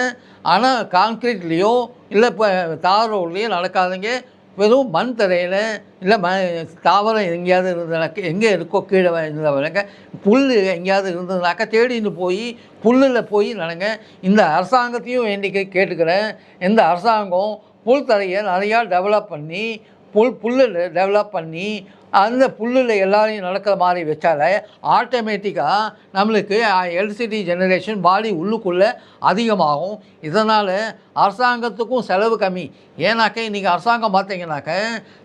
ஆனால் கான்க்ரீட்லேயோ இல்லை இப்போ தார் ரோட்லேயோ நடக்காதீங்க. வெறும் மண் தரையில் இல்லை தாவரம் எங்கேயாவது இருந்ததுனாக்க, எங்கே இருக்கோ கீழே இருந்தவங்க புல் எங்கேயாவது இருந்ததுனாக்கா தேடின்னு போய் புல்லில் போய் நடங்க. இந்த அரசாங்கத்தையும் வேண்டிக்க கேட்டுக்கிறேன், இந்த அரசாங்கம் புல் தரையை நிறையா டெவலப் பண்ணி புல்லு டெவலப் பண்ணி அந்த புல்லில் எல்லாரையும் நடக்கிற மாதிரி வச்சாலே ஆட்டோமேட்டிக்காக நம்மளுக்கு எலக்ட்ரிசிட்டி ஜெனரேஷன் பாடி உள்ளுக்குள்ளே அதிகமாகும். இதனால் அரசாங்கத்துக்கும் செலவு கம்மி. ஏன்னாக்க இன்றைக்கி அரசாங்கம் பார்த்தீங்கன்னாக்க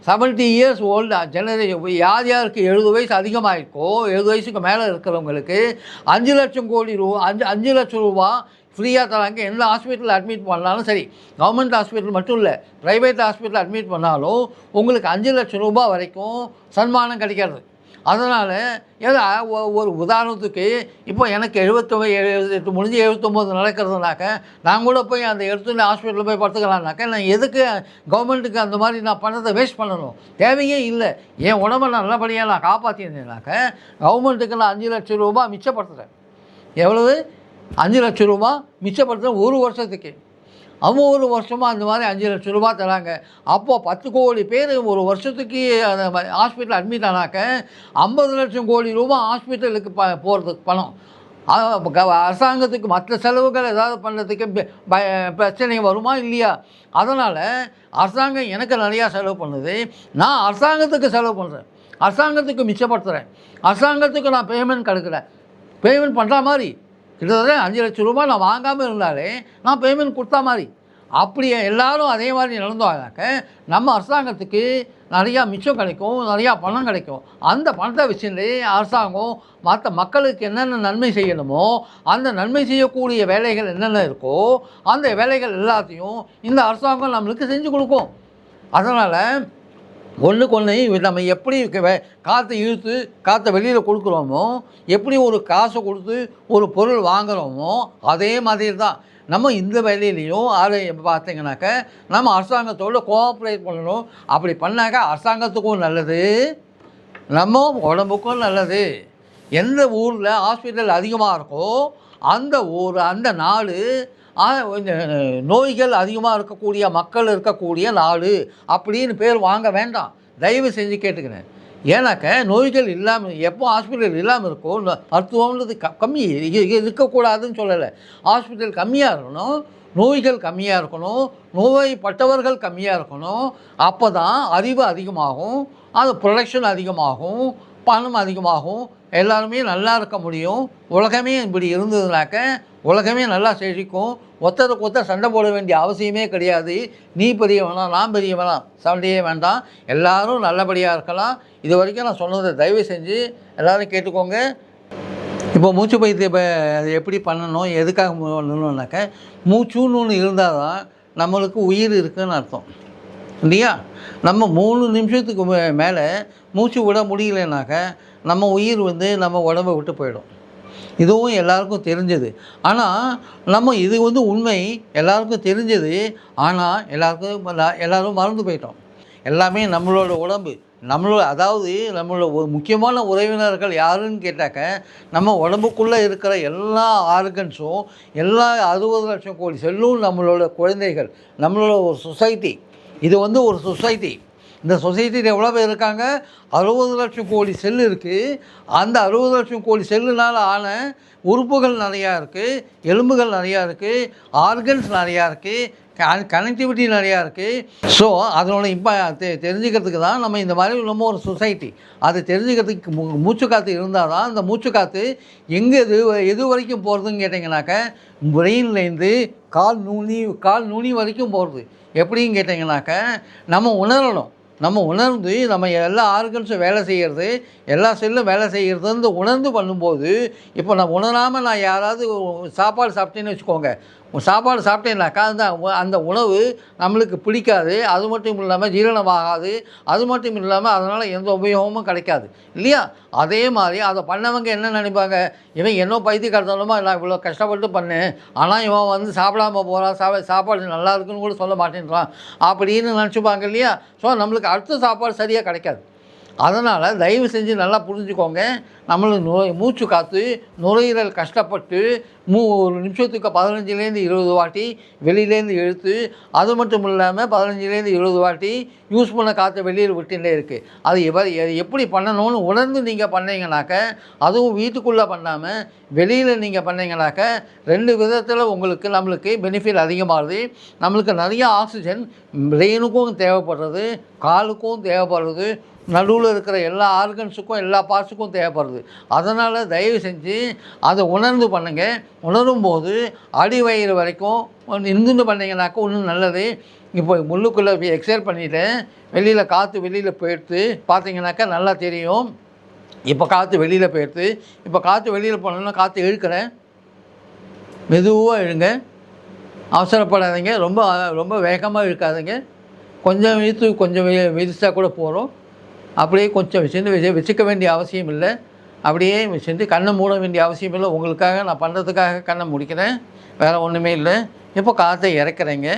70 இயர்ஸ் ஓல்டு ஜெனரேஷன் யாருக்கு 70 வயசு அதிகமாக இருக்கோ, 70 வயசுக்கு மேலே இருக்கிறவங்களுக்கு 5 லட்சம் கோடி ரூபா 5 லட்சம் ரூபா ஃப்ரீயாக தராங்க. எந்த ஹாஸ்பிட்டலில் அட்மிட் பண்ணாலும் சரி, கவர்மெண்ட் ஹாஸ்பிட்டல் மட்டும் இல்லை, ப்ரைவேட் ஹாஸ்பிட்டல் அட்மிட் பண்ணாலும் உங்களுக்கு 5 லட்சம் ரூபா வரைக்கும் சன்மானம் கிடைக்கிறது. அதனால் ஒரு உதாரணத்துக்கு இப்போ எனக்கு 78 முடிஞ்சு 79 நடக்கிறதுனாக்க நான் கூட போய் அந்த எடுத்துட்டு ஹாஸ்பிட்டலில் போய் படுத்துக்கலாம்னாக்க நான் எதுக்கு கவர்மெண்ட்டுக்கு அந்த மாதிரி நான் பணத்தை வேஸ்ட் பண்ணணும்? தேவையே இல்லை. என் உடம்பை நல்லபடியாக நான் காப்பாற்றினேனாக்க கவர்மெண்ட்டுக்கு நான் 5 லட்சம் ரூபா மிச்சப்படுத்துகிறேன். எவ்வளவு? 5 லட்சம் ரூபா மிச்சப்படுத்துகிறேன் ஒரு வருஷத்துக்கு. அவங்க ஒரு வருஷமாக அந்த மாதிரி 5 லட்சம் ரூபா தராங்க. அப்போது 10 கோடி பேர் ஒரு வருஷத்துக்கு அந்த ஹாஸ்பிட்டல் அட்மிட் ஆனாக்க 50 லட்சம் கோடி ரூபா ஹாஸ்பிட்டலுக்கு போகிறதுக்கு பணம். அரசாங்கத்துக்கு மற்ற செலவுகள் ஏதாவது பண்ணுறதுக்கு பிரச்சனை வருமா இல்லையா? அதனால் அரசாங்கம் எனக்கு நிறையா செலவு பண்ணுது, நான் அரசாங்கத்துக்கு செலவு பண்ணுறேன், அரசாங்கத்துக்கு மிச்சப்படுத்துகிறேன், அரசாங்கத்துக்கு நான் பேமெண்ட் கிடைக்கிறேன். பேமெண்ட் பண்ணுற மாதிரி கிட்டத்தட்ட 5 லட்சம் ரூபாய் நான் வாங்காமல் இருந்தாலே நான் பேமெண்ட் கொடுத்தா மாதிரி. அப்படியே எல்லோரும் அதே மாதிரி நடந்தாக்க நம்ம அரசாங்கத்துக்கு நிறையா மிச்சம் கிடைக்கும், நிறையா பணம் கிடைக்கும். அந்த பணத்தை வச்சுட்டு அரசாங்கம் மற்ற மக்களுக்கு என்னென்ன நன்மை செய்யணுமோ அந்த நன்மை செய்யக்கூடிய வேலைகள் என்னென்ன இருக்கோ அந்த வேலைகள் எல்லாத்தையும் இந்த அரசாங்கம் நம்மளுக்கு செஞ்சு கொடுக்கும். அதனால் ஒன்றுக்கு ஒன்று நம்ம எப்படி காற்றை இழுத்து காற்றை வெளியில் கொடுக்குறோமோ, எப்படி ஒரு காசை கொடுத்து ஒரு பொருள் வாங்குகிறோமோ அதே மாதிரி தான் நம்ம இந்த வேலையிலையும் பார்த்தீங்கன்னாக்க நம்ம அரசாங்கத்தோடு கோஆப்ரேட் பண்ணணும். அப்படி பண்ணாக்க அரசாங்கத்துக்கும் நல்லது, நம்ம உடம்புக்கும் நல்லது. எந்த ஊரில் ஹாஸ்பிட்டல் அதிகமாக இருக்கோ அந்த ஊர் அந்த நாடு நோய்கள் அதிகமாக இருக்கக்கூடிய மக்கள் இருக்கக்கூடிய நாடு அப்படின்னு பேர் வாங்க வேண்டாம், தயவு செஞ்சு கேட்டுக்கிறேன். ஏன்னாக்க நோய்கள் இல்லாமல் எப்போ ஹாஸ்பிட்டல் இல்லாமல் இருக்கோ மருத்துவம்ன்றது கம்மி இருக்கக்கூடாதுன்னு சொல்லலை. ஹாஸ்பிட்டல் கம்மியாக இருக்கணும், நோய்கள் கம்மியாக இருக்கணும், நோய்பட்டவர்கள் கம்மியாக இருக்கணும். அப்போ தான் அறிவு அதிகமாகும், அது ப்ரொடக்ஷன் அதிகமாகும், பணம் அதிகமாகும், எல்லாருமே நல்லா இருக்க முடியும். உலகமே இப்படி இருந்ததுனாக்க உலகமே நல்லா செழிக்கும். ஒருத்தருக்கு ஒருத்தர் சண்டை போட வேண்டிய அவசியமே கிடையாது. நீ பெரியவனா நான் பெரியவனா சண்டையே வேண்டாம், எல்லோரும் நல்லபடியாக இருக்கலாம். இது வரைக்கும் நான் சொன்னதை தயவு செஞ்சு எல்லோரும் கேட்டுக்கோங்க. இப்போ மூச்சு பயிற்சி அது எப்படி பண்ணணும், எதுக்காக பண்ணணுன்னாக்க மூச்சுன்னு ஒன்று இருந்தால் தான் நம்மளுக்கு உயிர் இருக்குதுன்னு அர்த்தம் இல்லையா? நம்ம 3 நிமிஷத்துக்கு மேலே மூச்சு விட முடியலனாக்க நம்ம உயிர் நம்ம உடம்பை விட்டு போயிடும். இதுவும் எல்லாருக்கும் தெரிஞ்சது. ஆனால் நம்ம இது உண்மை, எல்லாருக்கும் தெரிஞ்சது. ஆனால் எல்லோரும் மறந்து போயிட்டோம். எல்லாமே நம்மளோட உடம்பு, அதாவது நம்மளோட முக்கியமான உறவினர்கள் யாருன்னு கேட்டாக்க நம்ம உடம்புக்குள்ளே இருக்கிற எல்லா ஆர்கன்ஸும் எல்லா 60 லட்சம் கோடி செல்லும் நம்மளோட குழந்தைகள், நம்மளோட ஒரு சொசைட்டி. இது ஒரு சொசைட்டி. இந்த சொசைட்டியில் எவ்வளோ பேர் இருக்காங்க? 60 லட்சம் கோடி செல் இருக்குது. அந்த 60 லட்சம் கோடி செல்லுனால் ஆன உறுப்புகள் நிறையா இருக்குது, எலும்புகள் நிறையா இருக்குது, ஆர்கன்ஸ் நிறையா இருக்குது, கனெக்டிவிட்டி நிறையா இருக்குது. ஸோ அதனோட இப்போ தெரிஞ்சுக்கிறதுக்கு தான் நம்ம இந்த மாதிரி நம்ம ஒரு சொசைட்டி. அது தெரிஞ்சுக்கிறதுக்கு மூச்சு காற்று இருந்தால் தான் அந்த மூச்சு காற்று எங்கே எது வரைக்கும் போகிறதுன்னு கேட்டிங்கனாக்க பிரெயின்லேருந்து கால் நுனி வரைக்கும் போகிறது. எப்படின்னு கேட்டிங்கனாக்க நம்ம உணரணும். நம்ம உணர்ந்து நம்ம எல்லா ஆர்கன்ஸும் வேலை செய்கிறது, எல்லா செல்லும் வேலை செய்கிறதுன்னு உணர்ந்து பண்ணும்போது, இப்போ நான் உணராமல் நான் யாராவது சாப்பாடு சாப்பிட்டேன்னு வச்சுக்கோங்க, சாப்பாடு சாப்பிட்டேன்னாக்கா அந்த உணவு நம்மளுக்கு பிடிக்காது, அது மட்டும் இல்லாமல் ஜீரணமாகாது, அது மட்டும் இல்லாமல் அதனால் எந்த உபயோகமும் கிடைக்காது இல்லையா? அதே மாதிரி அதை பண்ணவங்க என்ன நினைப்பாங்க, இவன் என்ன பைத்தியக்காரத்தனமா நான் இவ்வளோ கஷ்டப்பட்டு பண்ணேன், ஆனால் இவன் சாப்பிடாமல் போகிறான், சாப்பாடு நல்லா இருக்குன்னு கூட சொல்ல மாட்டேன்றான் அப்படின்னு நினச்சிப்பாங்க இல்லையா? ஸோ நம்மளுக்கு அடுத்த சாப்பாடு சரியாக கிடைக்காது. அதனால் தயவு செஞ்சு நல்லா புரிஞ்சுக்கோங்க. நம்மளுக்கு மூச்சு காற்று நுரையீரல் கஷ்டப்பட்டு ஒரு நிமிஷத்துக்கு 15லேருந்து 20 வாட்டி வெளியிலேருந்து இழுத்து, அது மட்டும் இல்லாமல் 15லேருந்து 20 வாட்டி யூஸ் பண்ண காற்றை வெளியில் விட்டுட்டே இருக்குது. அது எப்படி பண்ணணும்னு உணர்ந்து நீங்கள் பண்ணீங்கனாக்க, அதுவும் வீட்டுக்குள்ளே பண்ணாமல் வெளியில் நீங்கள் பண்ணீங்கனாக்க 2 விதத்தில் நம்மளுக்கு பெனிஃபிட் அதிகமாகுது. நம்மளுக்கு நிறையா ஆக்சிஜன் பிரெயினுக்கும் தேவைப்படுறது, காலுக்கும் தேவைப்படுறது, நடுவில் இருக்கிற எல்லா ஆர்கன்ஸுக்கும் எல்லா பார்ட்ஸுக்கும் தேவைப்படுது. அதனால் தயவு செஞ்சு அதை உணர்ந்து பண்ணுங்கள். உணரும் போது அடிவயிறு வரைக்கும் இருந்து பண்ணிங்கனாக்கா இன்னும் நல்லது. இப்போ முள்ளுக்குள்ளே எக்ஸைல் பண்ணிவிட்டேன், வெளியில் காற்று வெளியில் போயிடுத்து பார்த்தீங்கன்னாக்கா நல்லா தெரியும். இப்போ காற்று வெளியில் போயிடுத்து. இப்போ காற்று வெளியில் போனோன்னா காற்று இழுக்கிறேன், மெதுவாக இழுங்க, அவசரப்படாதீங்க, ரொம்ப ரொம்ப வேகமாக இழுக்காதீங்க. கொஞ்சம் இழுத்து கொஞ்சம் விரிச்சா கூட போகிறோம். அப்படியே கொஞ்சம் வச்சுக்க வேண்டிய அவசியம் இல்லை, அப்படியே வச்சுட்டு கண்ணை மூட வேண்டிய அவசியம் இல்லை. உங்களுக்காக நான் பண்ணுறதுக்காக கண்ணை முடிக்கிறேன், வேறு ஒன்றுமே இல்லை. இப்போ காற்றை இறக்குறேங்க,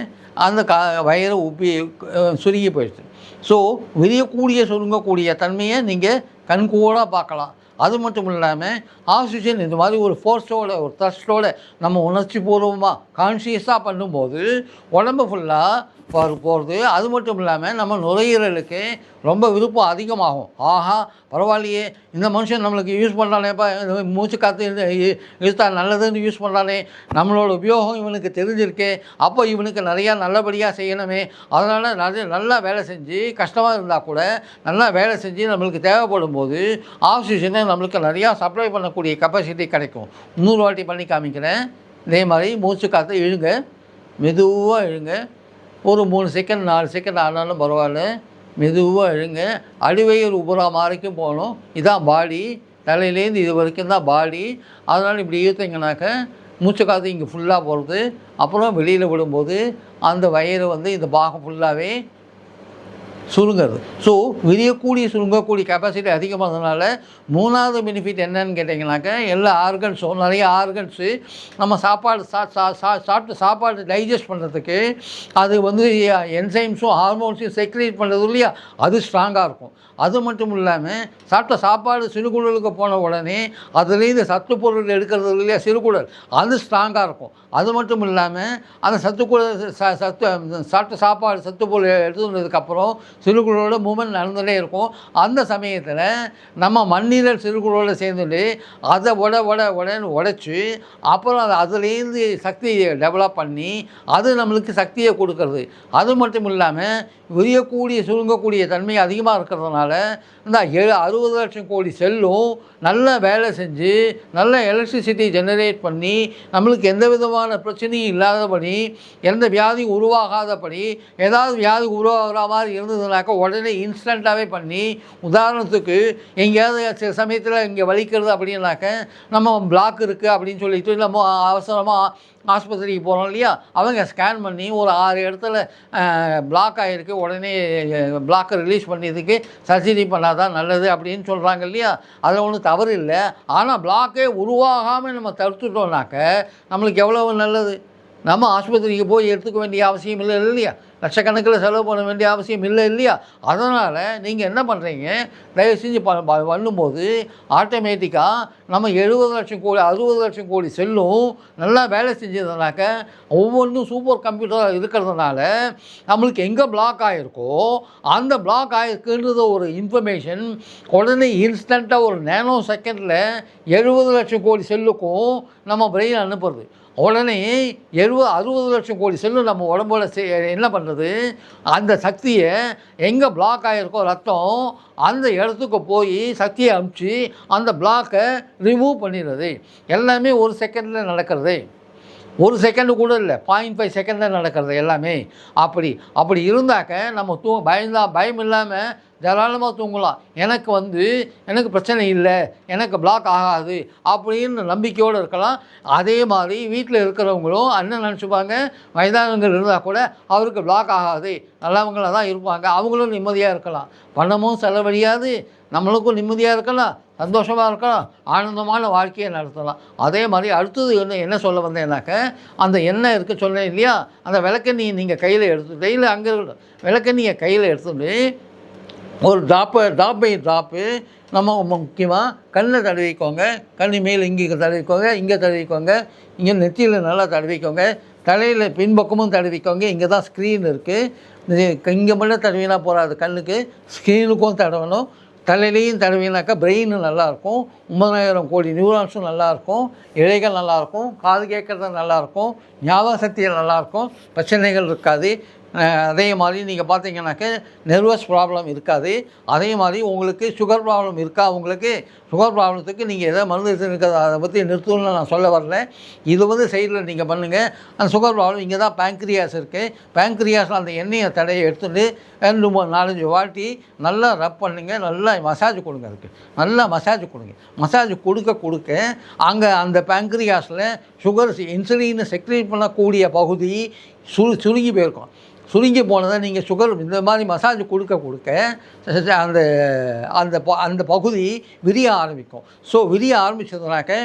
அந்த வயிறு சுருங்கி போயிடுச்சு. ஸோ சுருங்கக்கூடிய தன்மையை நீங்கள் கண்கூடாக பார்க்கலாம். அது மட்டும் இல்லாமல் ஆக்சிஜன் இந்த மாதிரி ஒரு ஃபோர்ஸோட ஒரு த்ரஸ்டோட நம்ம உணர்ச்சி பூர்வமாக கான்ஷியஸாக பண்ணும்போது உடம்பு ஃபுல்லாக போகிறது. அது மட்டும் இல்லாமல் நம்ம நுரையீரலுக்கு ரொம்ப விருப்பம் அதிகமாகும். ஆஹா பரவாயில்லையே, இந்த மனுஷன் நம்மளுக்கு யூஸ் பண்ணுறானேப்பா, மூச்சு காற்று இழுத்தா நல்லதுன்னு யூஸ் பண்ணுறானே, நம்மளோட உபயோகம் இவனுக்கு தெரிஞ்சிருக்கே, அப்போ இவனுக்கு நிறையா நல்லபடியாக செய்யணுமே, அதனால் நல்லா வேலை செஞ்சு கஷ்டமாக இருந்தால் கூட நல்லா வேலை செஞ்சு நம்மளுக்கு தேவைப்படும் போது ஆக்சிஜனை நம்மளுக்கு நிறையா சப்ளை பண்ணக்கூடிய கெப்பாசிட்டி கிடைக்கும். 100 வாட்டி பண்ணி காமிக்கிறேன். இதே மாதிரி மூச்சு காற்று இழுங்க, மெதுவாக இழுங்க. ஒரு 3 செகண்ட் 4 செகண்ட் ஆனாலும் பரவாயில்ல, மெதுவாக இழுங்க. அடிவயிறு உபுறம் வரைக்கும் போகணும். இதான் பாடி, தலையிலேருந்து இது வரைக்கும் தான் பாடி. அதனால் இப்படி இழுத்தீங்கனாக்க மூச்சு காற்று இங்கே ஃபுல்லாக போகிறது. அப்புறம் வெளியில் விடும்போது அந்த வயிறு இந்த பாகம் ஃபுல்லாகவே சுருங்கிறது. ஸோ சுருங்கக்கூடிய கெப்பாசிட்டி அதிகமானதுனால 3வது பெனிஃபிட் என்னன்னு கேட்டிங்கனாக்கா, எல்லா ஆர்கன்ஸும் நிறைய ஆர்கன்ஸு நம்ம சாப்பிட்டு சாப்பாடு டைஜஸ்ட் பண்ணுறதுக்கு அது என்சைம்ஸும் ஹார்மோன்ஸையும் செக்ரேட் பண்ணுறது இல்லையா, அது ஸ்ட்ராங்காக இருக்கும். அது மட்டும் இல்லாமல் சாப்பிட்ட சாப்பாடு சிறுகுடலுக்கு போன உடனே அதுலேருந்து சத்து பொருள் எடுக்கிறது இல்லையா சிறுகுடல், அது ஸ்ட்ராங்காக இருக்கும். அது மட்டும் இல்லாமல் அந்த சாப்பிட்ட சாப்பாடு சத்து பொருள் எடுத்துனதுக்கப்புறம் சிறுகுடலோட மூமெண்ட் நடந்துகிட்டே இருக்கும். அந்த சமயத்தில் நம்ம மண்ணீரல் சிறுகுடலோடு சேர்ந்துட்டு அதை உடன்னு உடைச்சி அப்புறம் அதுலேருந்து சக்தியை டெவலப் பண்ணி அது நம்மளுக்கு சக்தியை கொடுக்கறது. அது மட்டும் இல்லாமல் சுருங்கக்கூடிய தன்மை அதிகமாக இருக்கிறதுனால இந்த 60 லட்சம் கோடி செல்லும் நல்ல வேலை செஞ்சு நல்ல எலக்ட்ரிசிட்டி ஜெனரேட் பண்ணி நம்மளுக்கு எந்த விதமான பிரச்சனையும் இல்லாதபடி, எந்த வியாதியும் உருவாகாதபடி, ஏதாவது வியாதி உருவாகிற மாதிரி இருந்ததுனாக்கா உடனே இன்ஸ்டண்ட்டாகவே பண்ணி, உதாரணத்துக்கு எங்கேயாவது சில சமயத்தில் இங்கே வலிக்கிறது அப்படின்னாக்க நம்ம பிளாக் இருக்குது அப்படின்னு சொல்லிட்டு நம்ம அவசரமாக ஆஸ்பத்திரிக்கு போகிறோம் இல்லையா, அவங்க ஸ்கேன் பண்ணி ஒரு 6 இடத்துல பிளாக் ஆகிருக்கு, உடனே பிளாக்கை ரிலீஸ் பண்ணியதுக்கு சர்ஜரி பண்ணாதான் நல்லது அப்படின்னு சொல்கிறாங்க இல்லையா. அதில் ஒன்றும் தவறு இல்லை. ஆனால் பிளாக்கே உருவாகாமல் நம்ம தடுத்துட்டோம்னாக்க நம்மளுக்கு எவ்வளவு நல்லது. நம்ம ஆஸ்பத்திரிக்கு போய் எடுத்துக்க வேண்டிய அவசியம் இல்லை இல்லையா, லட்சக்கணக்கில் செலவு பண்ண வேண்டிய அவசியம் இல்லை இல்லையா. அதனால் நீங்கள் என்ன பண்ணுறீங்க, தயவு செஞ்சு பண்ணும்போது ஆட்டோமேட்டிக்காக நம்ம 70 லட்சம் கோடி 60 லட்சம் கோடி செல்லும் நல்லா வேலை செஞ்சதுனாக்க ஒவ்வொன்றும் சூப்பர் கம்ப்யூட்டராக இருக்கிறதுனால நம்மளுக்கு எங்கே பிளாக் ஆகிருக்கோ அந்த பிளாக் ஆகிருக்குன்றது ஒரு இன்ஃபர்மேஷன் உடனே இன்ஸ்டண்ட்டாக ஒரு நேனோ செகண்டில் 70 லட்சம் கோடி செல்லுக்கும் நம்ம பிரெயின் அனுப்புறது. உடனே 60 லட்சம் கோடி செல்லு நம்ம உடம்போட என்ன பண்ணுறது, அந்த சக்தியை எங்கே பிளாக் ஆகிருக்கோ ரத்தம் அந்த இடத்துக்கு போய் சக்தியை அமுச்சு அந்த பிளாக்கை ரிமூவ் பண்ணிடுறது. எல்லாமே ஒரு செகண்டில் நடக்கிறது. 1 செகண்டு கூட இல்லை, 0.5 செகண்டில் நடக்கிறது எல்லாமே. அப்படி இருந்தாக்க நம்ம பயம் இல்லாமல் தாராளமாக தூங்கலாம். எனக்கு பிரச்சனை இல்லை, எனக்கு பிளாக் ஆகாது அப்படின்னு நம்பிக்கையோடு இருக்கலாம். அதே மாதிரி வீட்டில் இருக்கிறவங்களும் என்ன நினச்சிப்பாங்க, வயதானவங்கள் இருந்தால் கூட அவருக்கு பிளாக் ஆகாது, நல்லவங்களாக தான் இருப்பாங்க, அவங்களும் நிம்மதியாக இருக்கலாம். பணமும் செலவழியாது, நம்மளுக்கும் நிம்மதியாக இருக்கலாம், சந்தோஷமாக இருக்கலாம், ஆனந்தமான வாழ்க்கையை நடத்தலாம். அதே மாதிரி அடுத்தது என்ன சொல்ல வந்தேன்னாக்க, அந்த எண்ணெய் இருக்க சொன்னேன் இல்லையா, அந்த விளக்கெண்ணி நீங்கள் கையில் எடுத்துட்டு இல்லை அங்கே விளக்கெண்ணியை கையில் எடுத்துட்டு ஒரு ட்ராப் பை ட்ராப்பு நம்ம முக்கியமாக கண்ணை தடவிக்கோங்க. கண்ணு மேல் இங்கே தடவிக்கோங்க, இங்கே தடவிக்கோங்க, இங்கே நெத்தியில் நல்லா தடவிக்கோங்க, தலையில் பின்பக்கமும் தடவிக்கோங்க. இங்கே தான் ஸ்க்ரீன் இருக்குது, இங்கே மட்டும் தடவினா போகாது, கண்ணுக்கு ஸ்க்ரீனுக்கும் தடவணும். தலையிலையும் தடவினாக்கா பிரெயின் நல்லாயிருக்கும், 9,000 கோடி நியூரான்ஸும் நல்லாயிருக்கும், இழைகள் நல்லாயிருக்கும், காது கேட்குறது நல்லாயிருக்கும், ஞாபக சக்திகள் நல்லாயிருக்கும், பிரச்சனைகள் இருக்காது. அதே மாதிரி நீங்கள் பார்த்தீங்கன்னாக்க நர்வஸ் ப்ராப்ளம் இருக்காது. அதே மாதிரி உங்களுக்கு சுகர் ப்ராப்ளம் இருக்கா, உங்களுக்கு சுகர் ப்ராப்ளத்துக்கு நீங்கள் எதாவது மருந்து இருக்கிறத அதை பற்றி நிறுத்தணும்னு நான் சொல்ல வரல. இது சைடில் நீங்கள் பண்ணுங்கள். அந்த சுகர் ப்ராப்ளம் இங்கே தான் பேங்க்ரியாஸ் இருக்குது. பேங்க்ரியாஸில் அந்த எண்ணெயை தடையை எடுத்துகிட்டு 2, 3, 4 வாட்டி நல்லா ரப் பண்ணுங்கள், நல்லா மசாஜ் கொடுங்க. அதுக்கு நல்லா மசாஜ் கொடுங்க. மசாஜ் கொடுக்க அங்கே அந்த பேங்க்ரியாஸில் சுகர் இன்சுலினை செக்ரேட் பண்ணக்கூடிய பகுதி சுருங்கி போயிருக்கும். சுருங்கி போனதை நீங்கள் சுகர் இந்த மாதிரி மசாஜ் கொடுக்க அந்த அந்த அந்த பகுதி விரிய ஆரம்பிக்கும். ஸோ விரிய ஆரம்பித்ததுனாக்க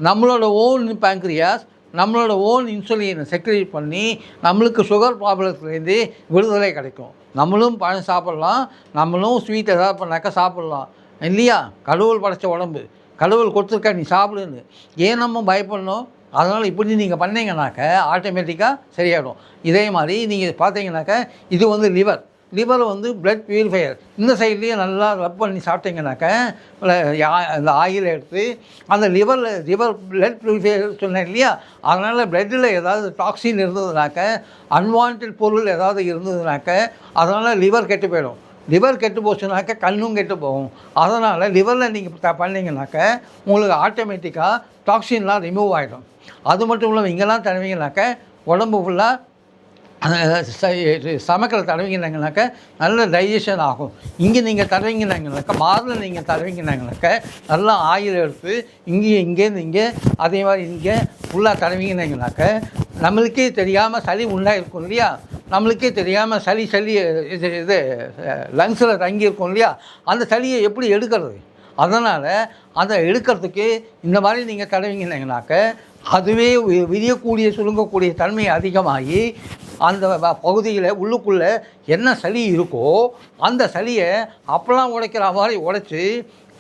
நம்மளோட ஓன் பேங்க்ரியாஸ் நம்மளோட ஓன் இன்சுலினை செக்ரேட் பண்ணி நம்மளுக்கு சுகர் ப்ராப்ளத்துலேருந்து விடுதலை கிடைக்கும். நம்மளும் பழம் சாப்பிட்லாம், நம்மளும் ஸ்வீட் எதாவது பண்ணாக்கா சாப்பிட்லாம் இல்லையா. கடவுள் படைச்ச உடம்பு, கடவுள் கொடுத்துருக்கா நீ சாப்பிடுன்னு. ஏன் நம்ம பயப்படணும்? அதனால் இப்படி நீங்கள் பண்ணிங்கனாக்க ஆட்டோமேட்டிக்காக சரியாயிடும். இதே மாதிரி நீங்கள் பார்த்தீங்கன்னாக்க இது லிவர். லிவர் வந்து பிளட் பியூரிஃபையர். இந்த சைட்லேயே நல்லா ரப் பண்ணி சாப்பிட்டீங்கன்னாக்க அந்த ஆயில் எடுத்து அந்த லிவர் பிளட் பியூரிஃபையர் சொன்னேன் இல்லையா, அதனால் பிளட்டில் ஏதாவது டாக்ஸின் இருந்ததுனாக்க, அன்வான்ட் பொருள் ஏதாவது இருந்ததுனாக்க அதனால் லிவர் கெட்டு போயிடும். லிவர் கெட்டு போச்சுனாக்க கண்ணும் கெட்டு போகும். அதனால் லிவரில் நீங்கள் பண்ணிங்கனாக்க உங்களுக்கு ஆட்டோமேட்டிக்காக டாக்ஸின்லாம் ரிமூவ் ஆகிடும். அது மட்டும் இல்லாமல் இங்கெல்லாம் தடவிங்கனாக்க உடம்பு ஃபுல்லாக ஸ்டமக்கில் தடவிங்கனாக்க நல்ல டைஜஷன் ஆகும். இங்கே நீங்கள் தடவிங்கனாக்க மாரில் நீங்கள் தடவிங்கனாக்க நல்லா ஆயில் எடுத்து இங்கேருந்து இங்கே அதே மாதிரி இங்கே ஃபுல்லாக தடவிங்கனாக்க நம்மளுக்கே தெரியாமல் சளி உண்டாயிருக்கும் இல்லையா, நம்மளுக்கே தெரியாமல் சளி இது லங்ஸில் தங்கியிருக்கும் இல்லையா, அந்த சளியை எப்படி எடுக்கிறது? அதனால் அதை எடுக்கிறதுக்கு இந்த மாதிரி நீங்கள் தடவிங்கனாக்க அதுவே விரியக்கூடிய சுருங்கக்கூடிய தன்மை அதிகமாகி அந்த பகுதியில் உள்ளுக்குள்ளே என்ன சளி இருக்கோ அந்த சளியை அப்பெல்லாம் உடைக்கிற மாதிரி உடைச்சி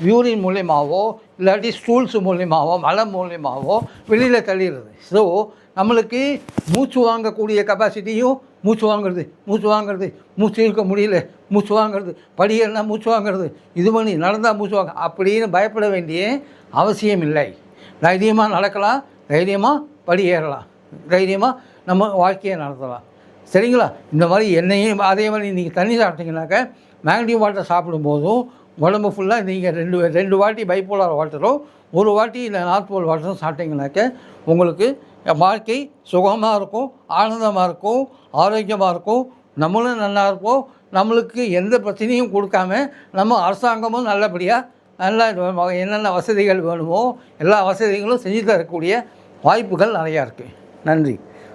யூரின் மூலியமாகவோ இல்லாட்டி ஸ்டூல்ஸ் மூலியமாகவோ மலம் மூலியமாகவோ வெளியில் தள்ளிடுறது. ஸோ நம்மளுக்கு மூச்சு வாங்கக்கூடிய கெப்பாசிட்டியும் மூச்சு வாங்கிறது, மூச்சு இருக்க முடியல மூச்சு வாங்கிறது, படியேறினா மூச்சு வாங்கிறது, இது பண்ணி நடந்தால் மூச்சு வாங்க அப்படின்னு பயப்பட வேண்டிய அவசியம் இல்லை. தைரியமாக நடக்கலாம், தைரியமாக படி ஏறலாம், தைரியமாக நம்ம வாழ்க்கையை நடத்தலாம். சரிங்களா? இந்த மாதிரி எண்ணெயும் அதே மாதிரி நீங்கள் தண்ணி சாப்பிட்டீங்கன்னாக்க மேக்னீசியம் வாட்டர் சாப்பிடும்போதும் உடம்பு ஃபுல்லாக நீங்கள் ரெண்டு வாட்டி பைப்போலார் வாட்டரும் ஒரு வாட்டி இல்லை நார்த் போல் வாட்டரும் சாப்பிட்டீங்கன்னாக்க உங்களுக்கு வாழ்க்கை சுகமாக இருக்கும், ஆனந்தமாக இருக்கும், ஆரோக்கியமாக இருக்கும், நம்மளும் நல்லா இருப்போம். நம்மளுக்கு எந்த பிரச்சனையும் கொடுக்காம நம்ம அரசாங்கமும் நல்லபடியாக நல்லா என்னென்ன வசதிகள் வேணுமோ எல்லா வசதிகளும் செஞ்சு தரக்கூடிய வாய்ப்புகள் நிறையா இருக்குது. நன்றி.